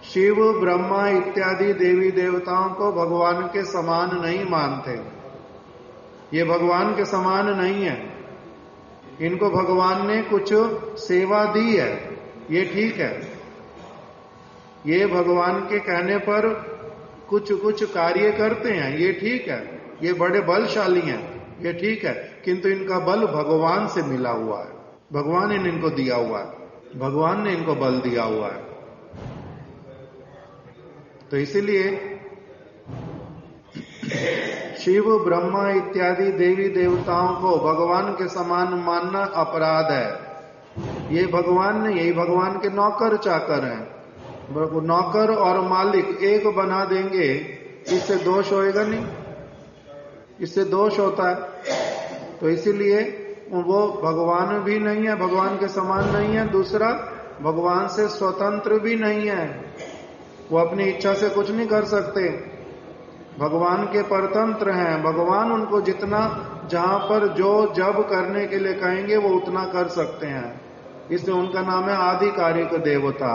शिव ब्रह्मा इत्यादि देवी देवताओं को भगवान के समान नहीं मानते। ये भगवान के समान नहीं है। इनको भगवान ने कुछ सेवा दी है, ये ठीक है। ये भगवान के कहने पर कुछ कुछ कार्य करते हैं, ये ठीक है। ये बड़े बलशाली हैं, ये ठीक है। किंतु इनका बल भगवान से मिला हुआ है, भगवान ने इनको दिया हुआ है, भगवान ने इनको बल दिया हुआ है। तो इसीलिए शिव ब्रह्मा इत्यादि देवी देवताओं को भगवान के समान मानना अपराध है। ये भगवान नहीं, यही भगवान के नौकर चाकर हैं। नौकर और मालिक एक बना देंगे, इससे दोष होएगा नहीं, इससे दोष होता है। तो इसीलिए वो भगवान भी नहीं है, भगवान के समान नहीं है। दूसरा, भगवान से स्वतंत्र भी नहीं है, वो अपनी इच्छा से कुछ नहीं कर सकते। भगवान के परतंत्र हैं। भगवान उनको जितना, जहां पर जो जब करने के लिए कहेंगे वो उतना कर सकते हैं। इसलिए उनका नाम है आधिकारिक देवता।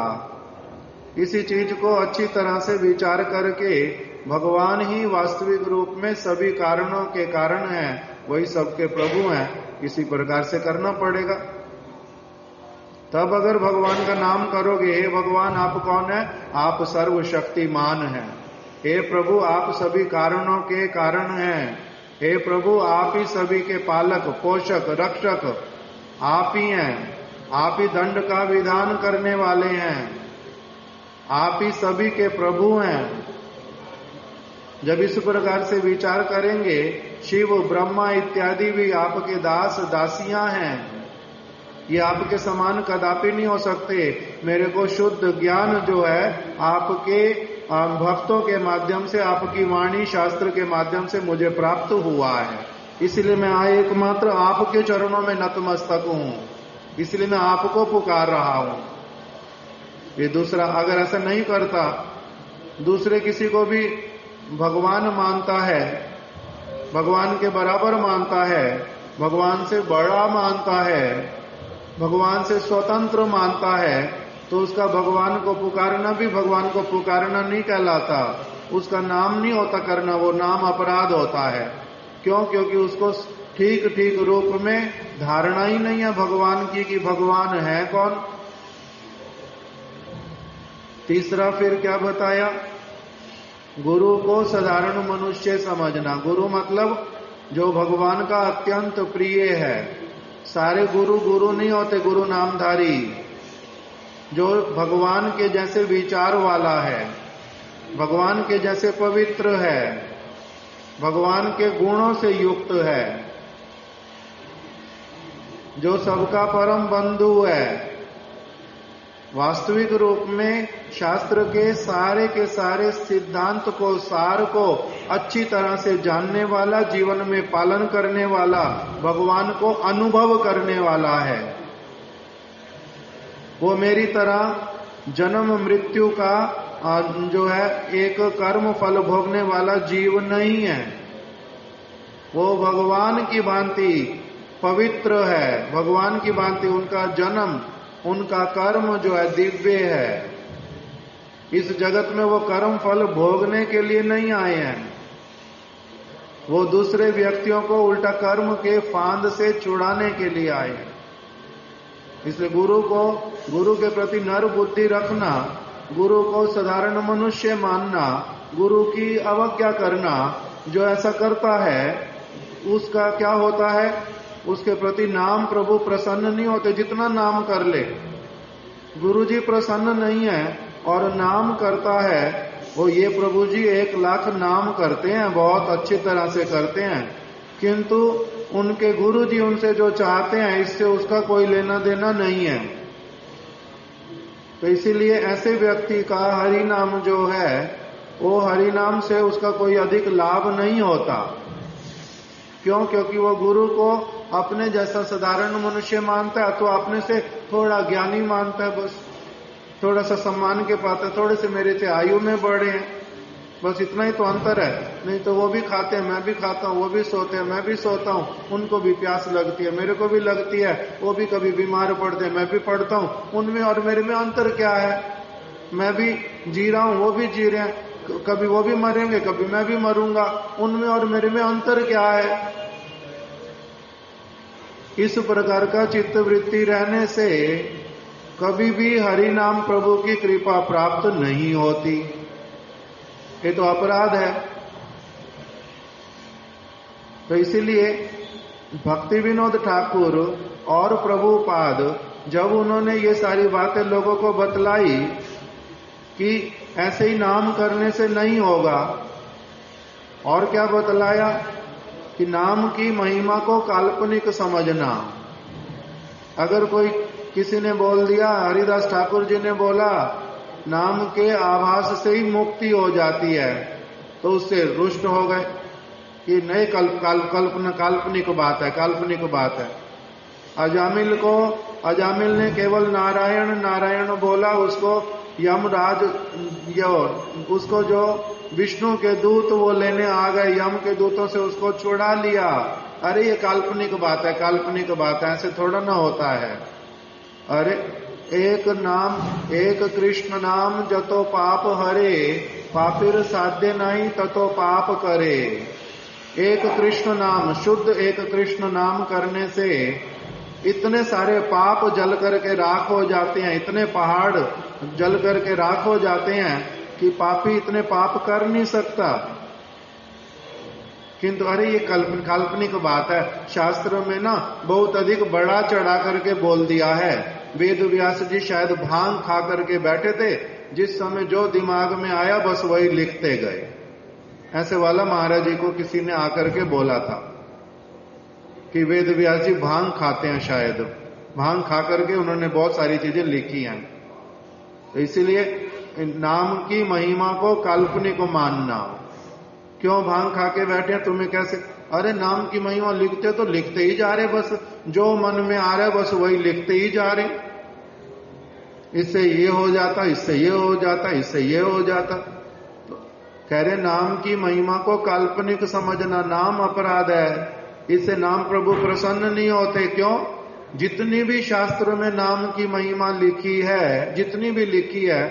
इसी चीज को अच्छी तरह से विचार करके भगवान ही वास्तविक रूप में सभी कारणों के कारण हैं, वही सबके प्रभु हैं, इसी प्रकार से करना पड़ेगा। तब अगर भगवान का नाम करोगे, हे भगवान आप कौन है? आप सर्वशक्तिमान हैं। हे प्रभु आप सभी कारणों के कारण हैं। हे प्रभु आप ही सभी के पालक, पोषक, रक्षक आप ही हैं। आप ही दंड का विधान करने वाले हैं। आप ही सभी के प्रभु हैं। जब इस प्रकार से विचार करेंगे, शिव ब्रह्मा इत्यादि भी आपके दास दासियां हैं, ये आपके समान कदापि नहीं हो सकते। मेरे को शुद्ध ज्ञान जो है आपके भक्तों के माध्यम से, आपकी वाणी शास्त्र के माध्यम से मुझे प्राप्त हुआ है। इसलिए मैं एकमात्र आपके चरणों में नतमस्तक हूं, इसलिए मैं आपको पुकार रहा हूं। ये दूसरा अगर ऐसा नहीं करता, दूसरे किसी को भी भगवान मानता है, भगवान के बराबर मानता है, भगवान से बड़ा मानता है, भगवान से स्वतंत्र मानता है, तो उसका भगवान को पुकारना भी भगवान को पुकारना नहीं कहलाता, उसका नाम नहीं होता करना, वो नाम अपराध होता है। क्यों? क्योंकि उसको ठीक ठीक रूप में धारणा ही नहीं है भगवान की कि भगवान है कौन। तीसरा फिर क्या बताया? गुरु को साधारण मनुष्य समझना। गुरु मतलब जो भगवान का अत्यंत प्रिय है। सारे गुरु गुरु नहीं होते, गुरु नामधारी, जो भगवान के जैसे विचार वाला है, भगवान के जैसे पवित्र है, भगवान के गुणों से युक्त है, जो सबका परम बंधु है। वास्तविक रूप में शास्त्र के सारे सिद्धांत को, सार को अच्छी तरह से जानने वाला, जीवन में पालन करने वाला, भगवान को अनुभव करने वाला है। वो मेरी तरह जन्म मृत्यु का जो है एक कर्म फल भोगने वाला जीव नहीं है। वो भगवान की भांति पवित्र है, भगवान की भांति उनका जन्म, उनका कर्म जो है दिव्य है। इस जगत में वो कर्म फल भोगने के लिए नहीं आए हैं, वो दूसरे व्यक्तियों को उल्टा कर्म के फांद से छुड़ाने के लिए आए हैं। इसलिए गुरु के प्रति नर बुद्धि रखना, गुरु को साधारण मनुष्य मानना, गुरु की अवज्ञा करना, जो ऐसा करता है उसका क्या होता है? उसके प्रति नाम प्रभु प्रसन्न नहीं होते, जितना नाम कर ले। गुरु जी प्रसन्न नहीं है और नाम करता है वो, ये प्रभु जी 1,00,000 नाम करते हैं, बहुत अच्छी तरह से करते हैं, किंतु उनके गुरु जी उनसे जो चाहते हैं इससे उसका कोई लेना देना नहीं है। तो इसीलिए ऐसे व्यक्ति का हरि नाम जो है वो हरि नाम से उसका कोई अधिक लाभ नहीं होता। क्यों? क्योंकि वो गुरु को अपने जैसा साधारण मनुष्य मानता है, तो अपने से थोड़ा ज्ञानी मानता है, बस थोड़ा सा सम्मान के पाता है, थोड़े से मेरे से आयु में बड़े हैं, बस इतना ही तो अंतर है। नहीं तो वो भी खाते हैं, मैं भी खाता हूँ, वो भी सोते हैं, मैं भी सोता हूँ, उनको भी प्यास लगती है, मेरे को भी लगती है, वो भी कभी बीमार पड़ते हैं, मैं भी पड़ता हूँ, उनमें और मेरे में अंतर क्या है? मैं भी जी रहा हूँ, वो भी जी रहे हैं, कभी वो भी मरेंगे, कभी मैं भी मरूंगा, उनमें और मेरे में अंतर क्या है? इस प्रकार का चित्त वृत्ति रहने से कभी भी हरि नाम प्रभु की कृपा प्राप्त नहीं होती। ये तो अपराध है। तो इसीलिए भक्ति विनोद ठाकुर और प्रभुपाद जब उन्होंने ये सारी बातें लोगों को बतलाई कि ऐसे ही नाम करने से नहीं होगा, और क्या बतलाया कि नाम की महिमा को काल्पनिक समझना। अगर कोई किसी ने बोल दिया, हरिदास ठाकुर जी ने बोला नाम के आभास से ही मुक्ति हो जाती है, तो उससे रुष्ट हो गए कि नहीं, काल्पनिक बात है, काल्पनिक बात है। अजामिल ने केवल नारायण नारायण बोला, उसको यमराज उसको जो विष्णु के दूत वो लेने आ गए, यम के दूतों से उसको छुड़ा लिया। अरे ये काल्पनिक बात है, काल्पनिक बात है, ऐसे थोड़ा ना होता है। अरे एक नाम, एक कृष्ण नाम जतो पाप हरे, पापिर साध्य नहीं ततो पाप करे। एक कृष्ण नाम, शुद्ध एक कृष्ण नाम करने से इतने सारे पाप जल करके राख हो जाते हैं, इतने पहाड़ जल करके राख हो जाते हैं कि पापी इतने पाप कर नहीं सकता। किंतु अरे ये काल्पनिक बात है, शास्त्र में ना बहुत अधिक बड़ा चढ़ा करके बोल दिया है। वेद व्यास जी शायद भांग खा करके बैठे थे, जिस समय जो दिमाग में आया बस वही लिखते गए। ऐसे वाला महाराज जी को किसी ने आकर के बोला था कि वेद व्यास जी भांग खाते हैं, शायद भांग खा करके उन्होंने बहुत सारी चीजें लिखी हैं। तो इसीलिए नाम की महिमा को काल्पनिक मानना। क्यों भांग खा के बैठे हैं, तुम्हें कैसे? अरे नाम की महिमा लिखते तो लिखते ही जा रहे, बस जो मन में आ रहा है बस वही लिखते ही जा रहे। इससे ये हो जाता, इससे ये हो जाता, इससे ये हो जाता। तो कह रहे नाम की महिमा को काल्पनिक समझना, नाम अपराध है, इससे नाम प्रभु प्रसन्न नहीं होते। क्यों? जितनी भी शास्त्रों में नाम की महिमा लिखी है, जितनी भी लिखी है,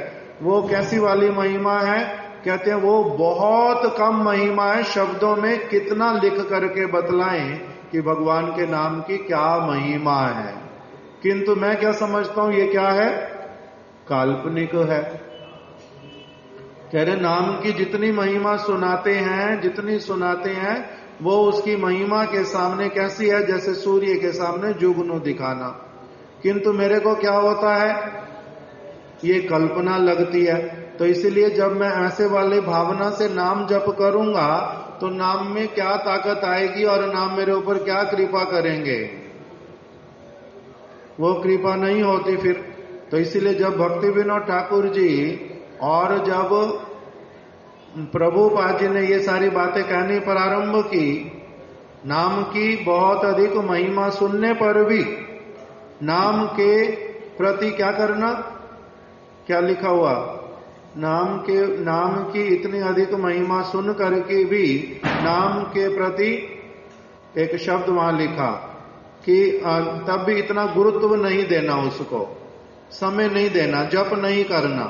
वो कैसी वाली महिमा है? कहते हैं वो बहुत कम महिमा है। शब्दों में कितना लिख करके बतलाएं कि भगवान के नाम की क्या महिमा है। किंतु मैं क्या समझता हूं, ये क्या है? काल्पनिक है। कह रहे नाम की जितनी महिमा सुनाते हैं, जितनी सुनाते हैं, वो उसकी महिमा के सामने कैसी है? जैसे सूर्य के सामने जुगनू दिखाना। किंतु मेरे को क्या होता है? ये कल्पना लगती है। तो इसीलिए जब मैं ऐसे वाले भावना से नाम जप करूंगा तो नाम में क्या ताकत आएगी और नाम मेरे ऊपर क्या कृपा करेंगे? वो कृपा नहीं होती फिर। तो इसीलिए जब भक्ति विनोद ठाकुर जी और जब प्रभुपाद जी ने ये सारी बातें कहनी प्रारंभ की, नाम की बहुत अधिक महिमा सुनने पर भी नाम के प्रति क्या करना? क्या लिखा हुआ? नाम की इतनी अधिक महिमा सुन करके भी नाम के प्रति एक शब्द वहां लिखा कि तब भी इतना गुरुत्व नहीं देना, उसको समय नहीं देना, जप नहीं करना।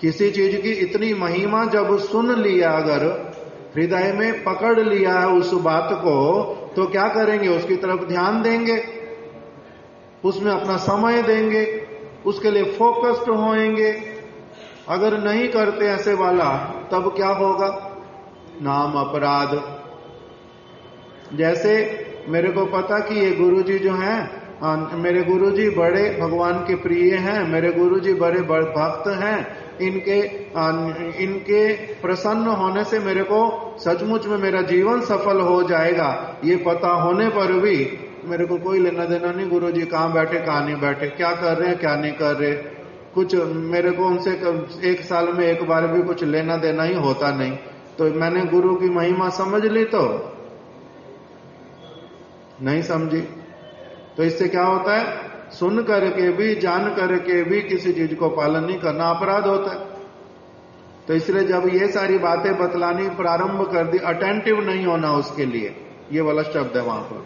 किसी चीज की इतनी महिमा जब सुन लिया, अगर हृदय में पकड़ लिया है उस बात को, तो क्या करेंगे? उसकी तरफ ध्यान देंगे, उसमें अपना समय देंगे, उसके लिए फोकस्ड होएंगे। अगर नहीं करते ऐसे वाला, तब क्या होगा? नाम अपराध। जैसे मेरे को पता कि ये गुरुजी जो हैं, मेरे गुरुजी बड़े भगवान के प्रिय हैं, मेरे गुरुजी बड़े भक्त हैं, इनके प्रसन्न होने से मेरे को सचमुच में मेरा जीवन सफल हो जाएगा। ये पता होने पर भी मेरे को कोई लेना देना नहीं, गुरुजी कहाँ बैठे कहाँ नहीं बैठे, क्या कर रहे हैं क्या नहीं कर रहे, कुछ मेरे को उनसे एक साल में एक बार भी कुछ लेना देना ही होता नहीं। तो मैंने गुरु की महिमा समझ ली तो नहीं समझी। तो इससे क्या होता है? सुन करके भी, जान करके भी किसी चीज को पालन नहीं करना अपराध होता है। तो इसलिए जब ये सारी बातें बतलानी प्रारंभ कर दी, अटेंटिव नहीं होना उसके लिए, ये वाला शब्द है वहां पर।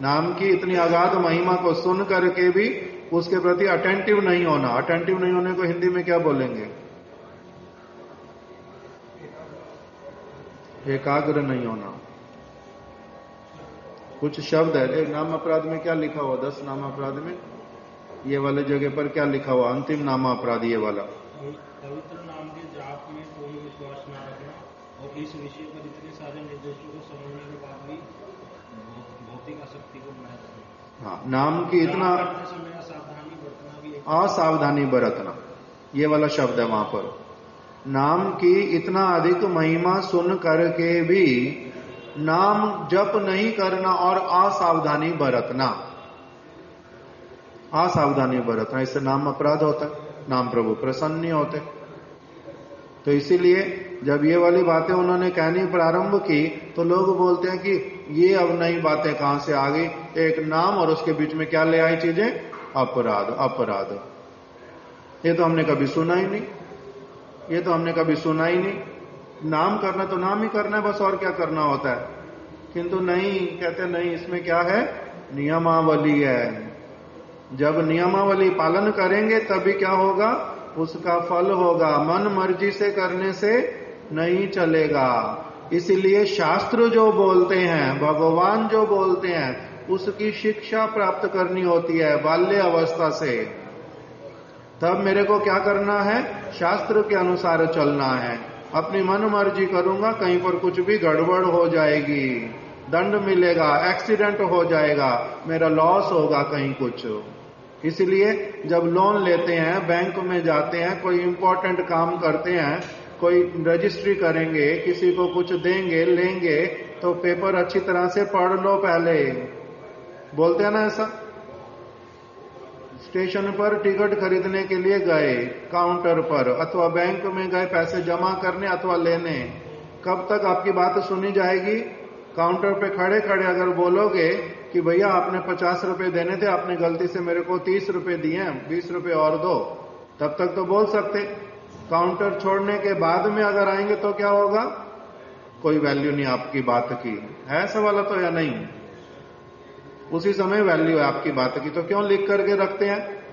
नाम की इतनी अगाध महिमा को सुन करके भी उसके प्रति अटेंटिव नहीं होना। अटेंटिव नहीं होने को हिंदी में क्या बोलेंगे? एकाग्र नहीं होना। कुछ शब्द है। एक नाम अपराध में क्या लिखा हुआ? 10 नाम अपराध में ये वाले जगह पर क्या लिखा हुआ? अंतिम नाम अपराध ये वाला, पवित्र नाम के जाप में कोई विश्वास न रखना और इस विषय पर इतने सारे निर्देशों को समझने के बाद भी भौतिक आसक्ति को बनाए रखना। हाँ, नाम की इतना समय असावधानी बरतना भी, असावधानी बरतना, ये वाला शब्द है वहां पर। नाम की इतना अधिक महिमा सुन करके भी नाम जप नहीं करना और असावधानी बरतना, असावधानी बरतना, इससे नाम अपराध होता है, नाम प्रभु प्रसन्न नहीं होते। तो इसीलिए जब ये वाली बातें उन्होंने कहनी प्रारंभ की तो लोग बोलते हैं कि ये अब नई बातें कहां से आ गई, एक नाम और उसके बीच में क्या ले आई चीजें? अपराध। अपराध ये तो हमने कभी सुना ही नहीं, ये तो हमने कभी सुना ही नहीं। नाम करना तो नाम ही करना है बस, और क्या करना होता है। किंतु नहीं, कहते नहीं, इसमें क्या है? नियमावली है। जब नियमावली पालन करेंगे तभी क्या होगा? उसका फल होगा। मन मर्जी से करने से नहीं चलेगा। इसीलिए शास्त्र जो बोलते हैं, भगवान जो बोलते हैं, उसकी शिक्षा प्राप्त करनी होती है बाल्य अवस्था से। तब मेरे को क्या करना है? शास्त्र के अनुसार चलना है। अपनी मन मर्जी करूंगा, कहीं पर कुछ भी गड़बड़ हो जाएगी, दंड मिलेगा, एक्सीडेंट हो जाएगा, मेरा लॉस होगा कहीं कुछ। इसलिए जब लोन लेते हैं, बैंक में जाते हैं, कोई इंपॉर्टेंट काम करते हैं, कोई रजिस्ट्री करेंगे, किसी को कुछ देंगे लेंगे, तो पेपर अच्छी तरह से पढ़ लो पहले। बोलते हैं ना ऐसा। स्टेशन पर टिकट खरीदने के लिए गए, काउंटर पर अथवा बैंक में गए पैसे जमा करने अथवा लेने, कब तक आपकी बात सुनी जाएगी? काउंटर पे खड़े खड़े अगर बोलोगे कि भैया आपने 50 रुपए देने थे, आपने गलती से मेरे को 30 रुपए दिए हैं, 20 रुपए और दो, तब तक तो बोल सकते। काउंटर छोड़ने के बाद में अगर आएंगे तो क्या होगा? कोई वैल्यू नहीं आपकी बात की। है ऐसा वाला तो या नहीं? उसी समय वैल्यू है आपकी बात की, तो क्यों लिख करके रखते हैं?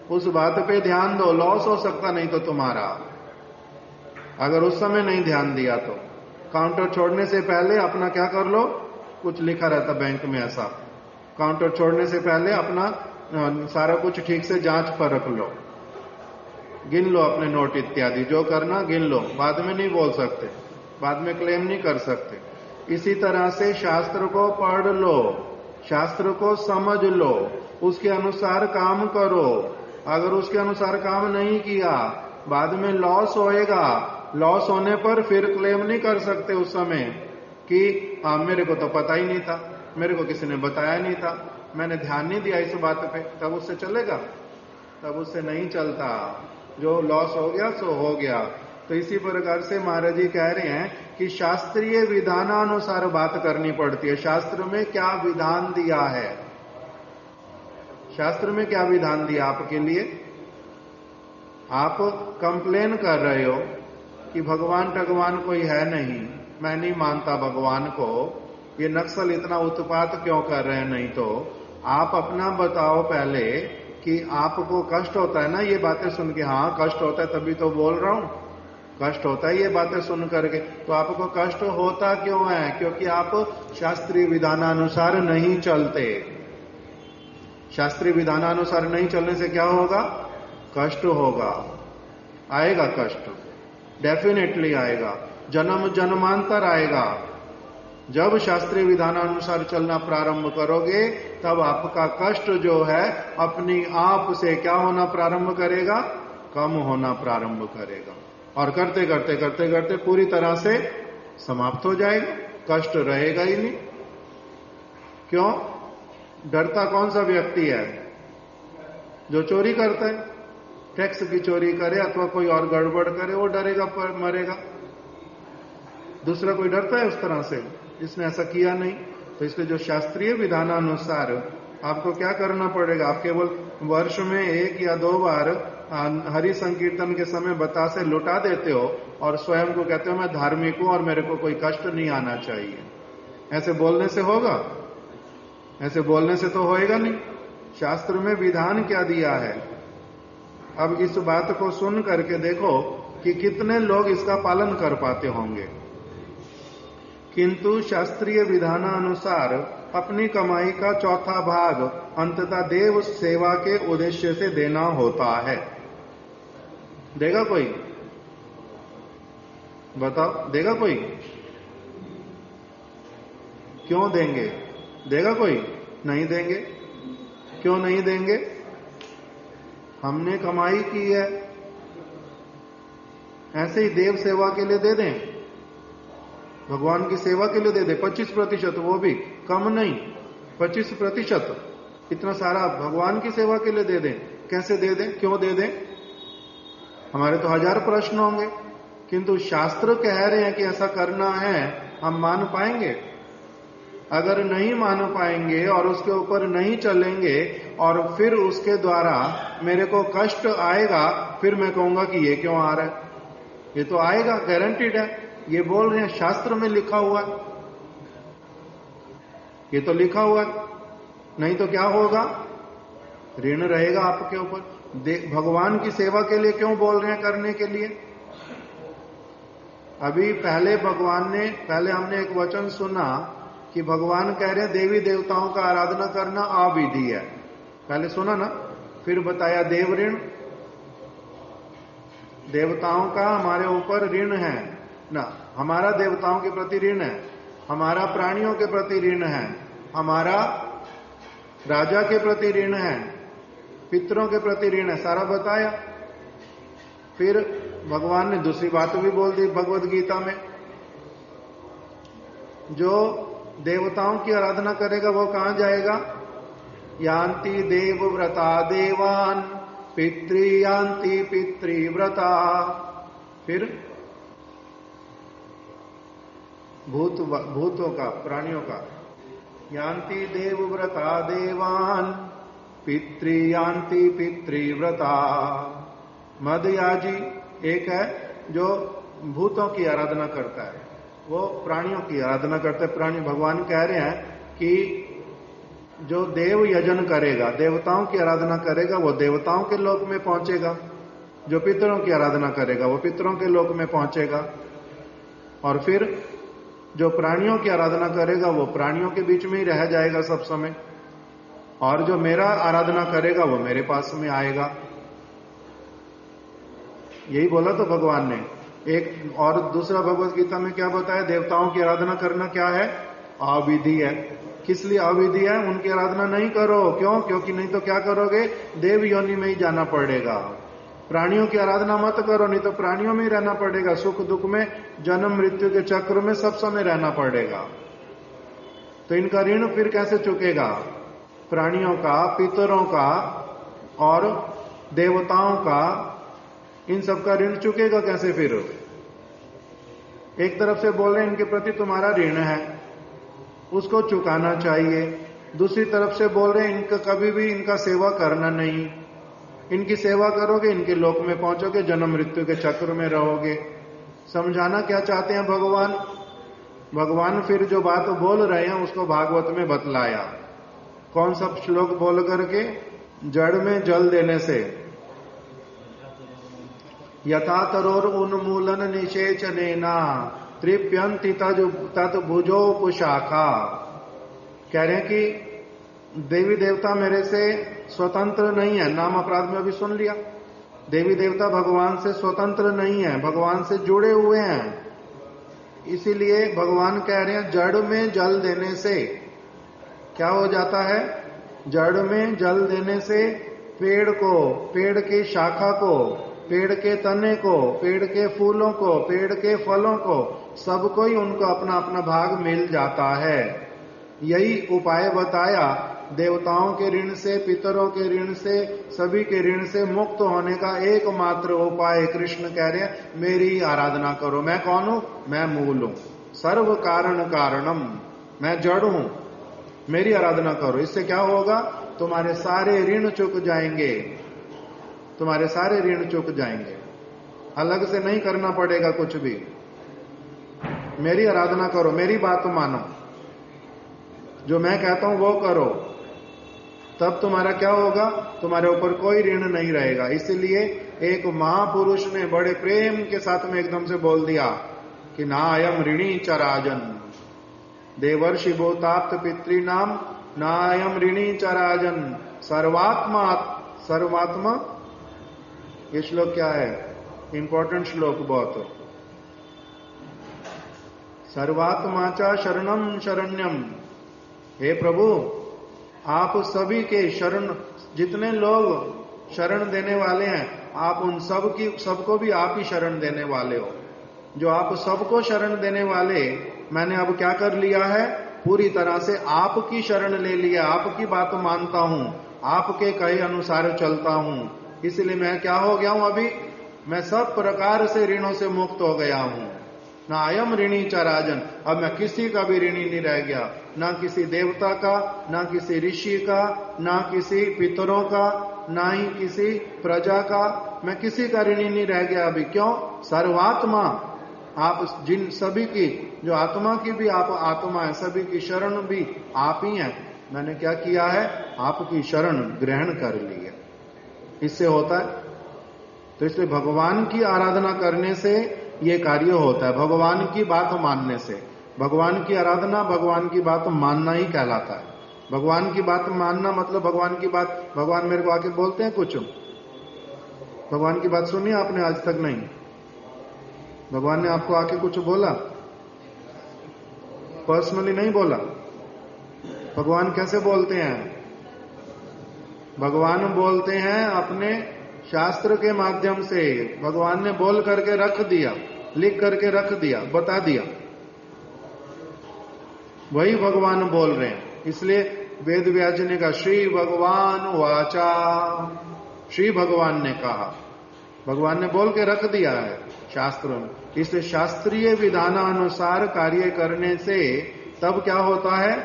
उस बात पे ध्यान दो, लॉस हो सकता नहीं तो तुम्हारा, अगर उस समय नहीं ध्यान दिया तो। काउंटर छोड़ने से पहले अपना क्या कर लो, कुछ लिखा रहता बैंक में ऐसा, काउंटर छोड़ने से पहले अपना सारा कुछ ठीक से जांच परख लो, गिन लो अपने नोट इत्यादि, जो करना गिन लो, बाद में नहीं बोल सकते, बाद में क्लेम नहीं कर सकते। इसी तरह से शास्त्र को पढ़ लो, शास्त्र को समझ लो, उसके अनुसार काम करो। अगर उसके अनुसार काम नहीं किया, बाद में लॉस होएगा, लॉस होने पर फिर क्लेम नहीं कर सकते उस समय कि मेरे को तो पता ही नहीं था, मेरे को किसी ने बताया नहीं था, मैंने ध्यान नहीं दिया इस बात पे, तब उससे चलेगा? तब उससे नहीं चलता। जो लॉस हो गया सो हो गया। तो इसी प्रकार से महाराज जी कह रहे हैं कि शास्त्रीय विधानानुसार बात करनी पड़ती है। शास्त्र में क्या विधान दिया है, शास्त्र में क्या विधान दिया आपके लिए? आप कंप्लेन कर रहे हो कि भगवान कोई है नहीं, मैं नहीं मानता भगवान को, ये नक्सल इतना उत्पात क्यों कर रहे हैं? नहीं तो आप अपना बताओ पहले कि आपको कष्ट होता है ना ये बातें सुन के? हाँ कष्ट होता है, तभी तो बोल रहा हूं, कष्ट होता है ये बातें सुन करके। तो आपको कष्ट होता क्यों है? क्योंकि आप शास्त्रीय विधानानुसार नहीं चलते। शास्त्रीय विधानानुसार नहीं चलने से क्या होगा? कष्ट होगा, आएगा कष्ट, डेफिनेटली आएगा, जन्म जन्मांतर आएगा। जब शास्त्रीय विधानानुसार चलना प्रारंभ करोगे तब आपका कष्ट जो है अपनी आप से क्या होना प्रारंभ करेगा? कम होना प्रारंभ करेगा, और करते करते करते करते पूरी तरह से समाप्त हो जाएगा, कष्ट रहेगा ही नहीं। क्यों? डरता कौन सा व्यक्ति है? जो चोरी करता है, टैक्स की चोरी करे अथवा कोई और गड़बड़ करे, वो डरेगा पर मरेगा। दूसरा कोई डरता है उस तरह से? जिसने ऐसा किया नहीं। तो इसलिए जो शास्त्रीय विधानानुसार आपको क्या करना पड़ेगा, आप केवल वर्ष में 1 या 2 बार हरि संकीर्तन के समय बतासे लुटा देते हो और स्वयं को कहते हो मैं धार्मिक हूं और मेरे को कोई कष्ट नहीं आना चाहिए। ऐसे बोलने से होगा? ऐसे बोलने से तो होएगा नहीं। शास्त्र में विधान क्या दिया है? अब इस बात को सुन करके देखो कि कितने लोग इसका पालन कर पाते होंगे। किंतु शास्त्रीय विधानानुसार अपनी कमाई का चौथा भाग अंततः देव सेवा के उद्देश्य से देना होता है। देगा कोई? बताओ, देगा कोई? क्यों देंगे? देगा कोई? नहीं देंगे। क्यों नहीं देंगे? हमने कमाई की है, ऐसे ही देव सेवा के लिए दे दें, भगवान की सेवा के लिए दे दे 25%, वो भी कम नहीं, 25%, इतना सारा भगवान की सेवा के लिए दे दें। कैसे दे दें? क्यों दे दें? हमारे तो 1000 प्रश्न होंगे, किंतु शास्त्र कह रहे हैं कि ऐसा करना है, हम मान पाएंगे? अगर नहीं मान पाएंगे और उसके ऊपर नहीं चलेंगे और फिर उसके द्वारा मेरे को कष्ट आएगा, फिर मैं कहूंगा कि ये क्यों आ रहा है? ये तो आएगा, गारंटीड है। ये बोल रहे हैं, शास्त्र में लिखा हुआ है, ये तो लिखा हुआ है। नहीं तो क्या होगा? ऋण रहेगा आपके ऊपर। भगवान की सेवा के लिए क्यों बोल रहे हैं करने के लिए? अभी पहले हमने एक वचन सुना कि भगवान कह रहे हैं देवी देवताओं का आराधना करना अविधि है, पहले सुना ना। फिर बताया देव ऋण, देवताओं का हमारे ऊपर ऋण है ना, हमारा देवताओं के प्रति ऋण है, हमारा प्राणियों के प्रति ऋण है, हमारा राजा के प्रति ऋण है, पितरों के प्रति ऋण है, सारा बताया। फिर भगवान ने दूसरी बात भी बोल दी भगवत गीता में, जो देवताओं की आराधना करेगा वो कहां जाएगा? यान्ति देवव्रता देवान पितृयान्ति पितृव्रता। फिर भूतों का, प्राणियों का, यान्ति देवव्रता देवान पितृयान्ति पितृव्रता। मदयाजी एक है जो भूतों की आराधना करता है, वो प्राणियों की आराधना करते हैं। प्राणी भगवान कह रहे हैं कि जो देव यजन करेगा, देवताओं की आराधना करेगा, वो देवताओं के लोक में पहुंचेगा। जो पितरों की आराधना करेगा वो पितरों के लोक में पहुंचेगा। और फिर जो प्राणियों की आराधना करेगा वो प्राणियों के बीच में ही रह जाएगा सब समय। और जो मेरा आराधना करेगा वो मेरे पास में आएगा। यही बोला तो भगवान ने। एक और दूसरा भगवत गीता में क्या बताया? देवताओं की आराधना करना क्या है? अविधि है। किस लिए अविधि है? उनकी आराधना नहीं करो। क्यों? क्योंकि नहीं तो क्या करोगे? देव योनि में ही जाना पड़ेगा। प्राणियों की आराधना मत करो, नहीं तो प्राणियों में ही रहना पड़ेगा। सुख दुख में, जन्म मृत्यु के चक्र में सब समय रहना पड़ेगा। तो इनका ऋण फिर कैसे चुकेगा? प्राणियों का, पितरों का और देवताओं का, इन सब का ऋण चुकेगा कैसे फिर? एक तरफ से बोल रहे हैं इनके प्रति तुम्हारा ऋण है, उसको चुकाना चाहिए। दूसरी तरफ से बोल रहे हैं इनका कभी भी इनका सेवा करना नहीं। इनकी सेवा करोगे इनके लोक में पहुंचोगे, जन्म मृत्यु के चक्र में रहोगे। समझाना क्या चाहते हैं भगवान? भगवान फिर जो बात बोल रहे हैं उसको भागवत में बतलाया। कौन सा श्लोक बोल करके? जड़ में जल देने से, यथा तरोर उन्मूलन निषेचनेना तृप्यंति तत् भुजोपशाखा। कह रहे हैं कि देवी देवता मेरे से स्वतंत्र नहीं है। नाम अपराध में अभी सुन लिया। देवी देवता भगवान से स्वतंत्र नहीं है, भगवान से जुड़े हुए हैं। इसीलिए भगवान कह रहे हैं जड़ में जल देने से क्या हो जाता है? जड़ में जल देने से पेड़ को, पेड़ की शाखा को, पेड़ के तने को, पेड़ के फूलों को, पेड़ के फलों को, सबको ही उनको अपना अपना भाग मिल जाता है। यही उपाय बताया देवताओं के ऋण से, पितरों के ऋण से, सभी के ऋण से मुक्त होने का एकमात्र उपाय कृष्ण कह रहे हैं मेरी आराधना करो। मैं कौन हूं? मैं मूल हूं, सर्व कारण कारणम, मैं जड़ हूं। मेरी आराधना करो। इससे क्या होगा? तुम्हारे सारे ऋण चुक जाएंगे, तुम्हारे सारे ऋण चुक जाएंगे। अलग से नहीं करना पड़ेगा कुछ भी। मेरी आराधना करो, मेरी बात मानो, जो मैं कहता हूं वो करो, तब तुम्हारा क्या होगा? तुम्हारे ऊपर कोई ऋण नहीं रहेगा। इसलिए एक महापुरुष ने बड़े प्रेम के साथ में एकदम से बोल दिया कि ना अयम ऋणी च राजन, देवर्षि भूताप्त पितृनाम ना अयम ऋणी च राजन, सर्वात्मा। सर्वात्मा ये श्लोक क्या है? इंपॉर्टेंट श्लोक बहुत। सर्वात्मा च शरणम शरण्यम। हे प्रभु, आप सभी के शरण, जितने लोग शरण देने वाले हैं, आप उन सबको भी आप ही शरण देने वाले हो। जो आप सबको शरण देने वाले, मैंने अब क्या कर लिया है? पूरी तरह से आपकी शरण ले लिया। आपकी बात मानता हूं, आपके कहे अनुसार चलता हूं। इसलिए मैं क्या हो गया हूं? अभी मैं सब प्रकार से ऋणों से मुक्त हो गया हूं। ना अयम ऋणी च राजन, अब मैं किसी का भी ऋणी नहीं रह गया। ना किसी देवता का, ना किसी ऋषि का, ना किसी पितरों का, ना ही किसी प्रजा का, मैं किसी का ऋणी नहीं रह गया अभी। क्यों? सर्वात्मा, आप जिन सभी की, जो आत्मा की भी आप आत्मा है, सभी की शरण भी आप ही हैं। मैंने क्या किया है? आपकी शरण ग्रहण कर ली है। इससे होता है। तो इसलिए भगवान की आराधना करने से ये कार्य होता है, भगवान की बात मानने से। भगवान की आराधना भगवान की बात मानना ही कहलाता है। भगवान की बात मानना मतलब भगवान की बात, भगवान मेरे को आके बोलते हैं कुछ, भगवान की बात सुनी आपने आज तक? नहीं। भगवान ने आपको आके कुछ बोला? पर्सनली नहीं बोला। भगवान कैसे बोलते हैं? भगवान बोलते हैं अपने शास्त्र के माध्यम से। भगवान ने बोल करके रख दिया, लिख करके रख दिया, बता दिया, वही भगवान बोल रहे हैं। इसलिए वेद व्यास जी ने कहा श्री भगवान वाचा, श्री भगवान ने कहा, भगवान ने बोल के रख दिया है शास्त्रों में। इसलिए शास्त्रीय विधानानुसार कार्य करने से तब क्या होता है?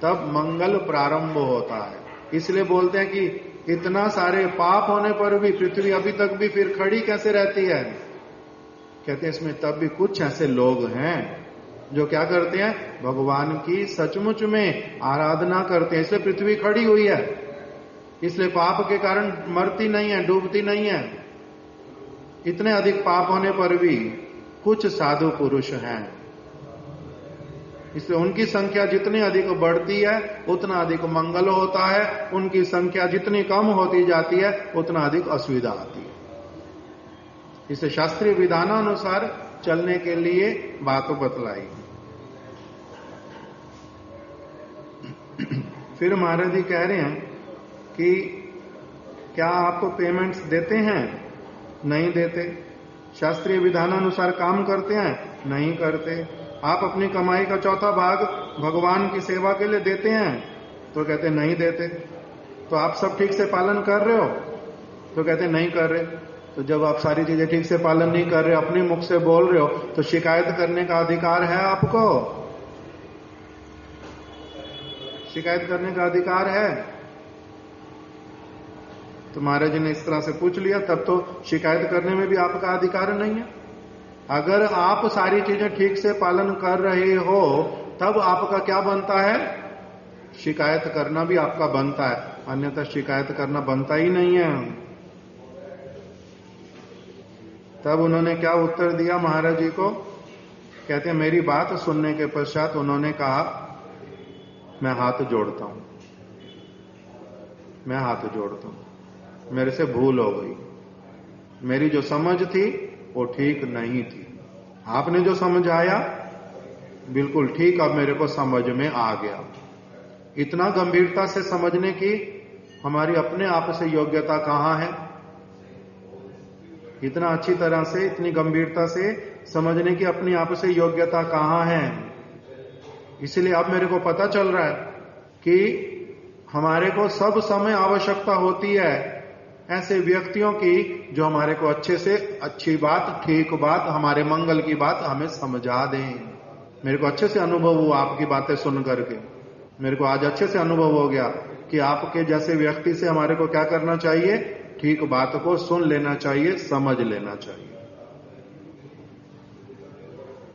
तब मंगल प्रारंभ होता है। इसलिए बोलते हैं कि इतना सारे पाप होने पर भी पृथ्वी अभी तक भी फिर खड़ी कैसे रहती है? कहते हैं इसमें तब भी कुछ ऐसे लोग हैं जो क्या करते हैं, भगवान की सचमुच में आराधना करते हैं। इसलिए पृथ्वी खड़ी हुई है, इसलिए पाप के कारण मरती नहीं है, डूबती नहीं है। इतने अधिक पाप होने पर भी कुछ साधु पुरुष हैं, इसलिए उनकी संख्या जितनी अधिक बढ़ती है उतना अधिक मंगल होता है, उनकी संख्या जितनी कम होती जाती है उतना अधिक असुविधा आती है। इसे शास्त्रीय विधानानुसार चलने के लिए बात बतलाई। फिर महाराज जी कह रहे हैं कि क्या आप पेमेंट्स देते हैं? नहीं देते। शास्त्रीय विधानानुसार काम करते हैं? नहीं करते। आप अपनी कमाई का चौथा भाग भगवान की सेवा के लिए देते हैं? तो कहते नहीं देते। तो आप सब ठीक से पालन कर रहे हो? तो कहते नहीं कर रहे। तो जब आप सारी चीजें ठीक से पालन नहीं कर रहे, अपने मुख से बोल रहे हो, तो शिकायत करने का अधिकार है आपको? शिकायत करने का अधिकार है? तो महाराज जी ने इस तरह से पूछ लिया, तब तो शिकायत करने में भी आपका अधिकार नहीं है। अगर आप सारी चीजें ठीक से पालन कर रहे हो तब आपका क्या बनता है? शिकायत करना भी आपका बनता है, अन्यथा शिकायत करना बनता ही नहीं है। तब उन्होंने क्या उत्तर दिया महाराज जी को? कहते हैं मेरी बात सुनने के पश्चात उन्होंने कहा मैं हाथ जोड़ता हूं, मैं हाथ जोड़ता हूं, मेरे से भूल हो गई, मेरी जो समझ थी वो ठीक नहीं थी, आपने जो समझाया बिल्कुल ठीक, अब मेरे को समझ में आ गया। इतना गंभीरता से समझने की हमारी अपने आप से योग्यता कहां है? इतना अच्छी तरह से, इतनी गंभीरता से समझने की अपनी आप से योग्यता कहां है? इसलिए अब मेरे को पता चल रहा है कि हमारे को सब समय आवश्यकता होती है ऐसे व्यक्तियों की जो हमारे को अच्छे से अच्छी बात, ठीक बात, हमारे मंगल की बात हमें समझा दें। मेरे को अच्छे से अनुभव हुआ आपकी बातें सुन करके, मेरे को आज अच्छे से अनुभव हो गया कि आपके जैसे व्यक्ति से हमारे को क्या करना चाहिए? ठीक बात को सुन लेना चाहिए, समझ लेना चाहिए।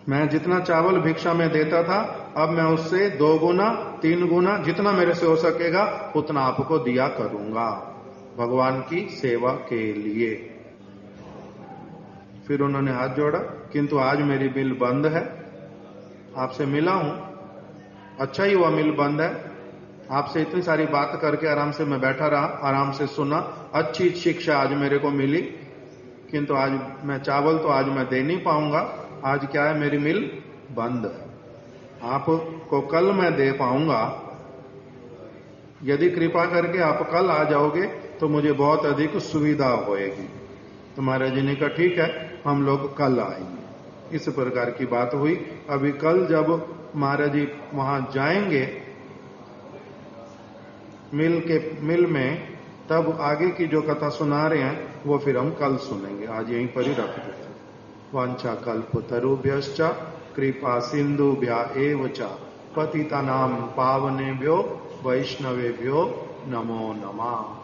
मैं जितना चावल भिक्षा में देता था, अब मैं उससे 2 गुना 3 गुना जितना मेरे से हो सकेगा उतना आपको दिया करूंगा भगवान की सेवा के लिए। फिर उन्होंने हाथ जोड़ा, किंतु आज मेरी मिल बंद है, आपसे मिला हूं, अच्छा ही हुआ मिल बंद है, आपसे इतनी सारी बात करके आराम से मैं बैठा रहा, आराम से सुना, अच्छी शिक्षा आज मेरे को मिली, किंतु आज मैं चावल तो आज मैं दे नहीं पाऊंगा, आज क्या है मेरी मिल बंद है, आपको कल मैं दे पाऊंगा। यदि कृपा करके आप कल आ जाओगे तो मुझे बहुत अधिक सुविधा होएगी। तो महाराज जी ने कहा ठीक है, हम लोग कल आएंगे। इस प्रकार की बात हुई। अभी कल जब महाराज जी वहां जाएंगे मिल में, तब आगे की जो कथा सुना रहे हैं वो फिर हम कल सुनेंगे। आज यहीं पर ही रख देते हैं। वांछा कल्पतरुभ्यश्च कृपा सिंधुभ्या एव च पतितानां पावनेभ्यो वैष्णवेभ्यो नमो नमः।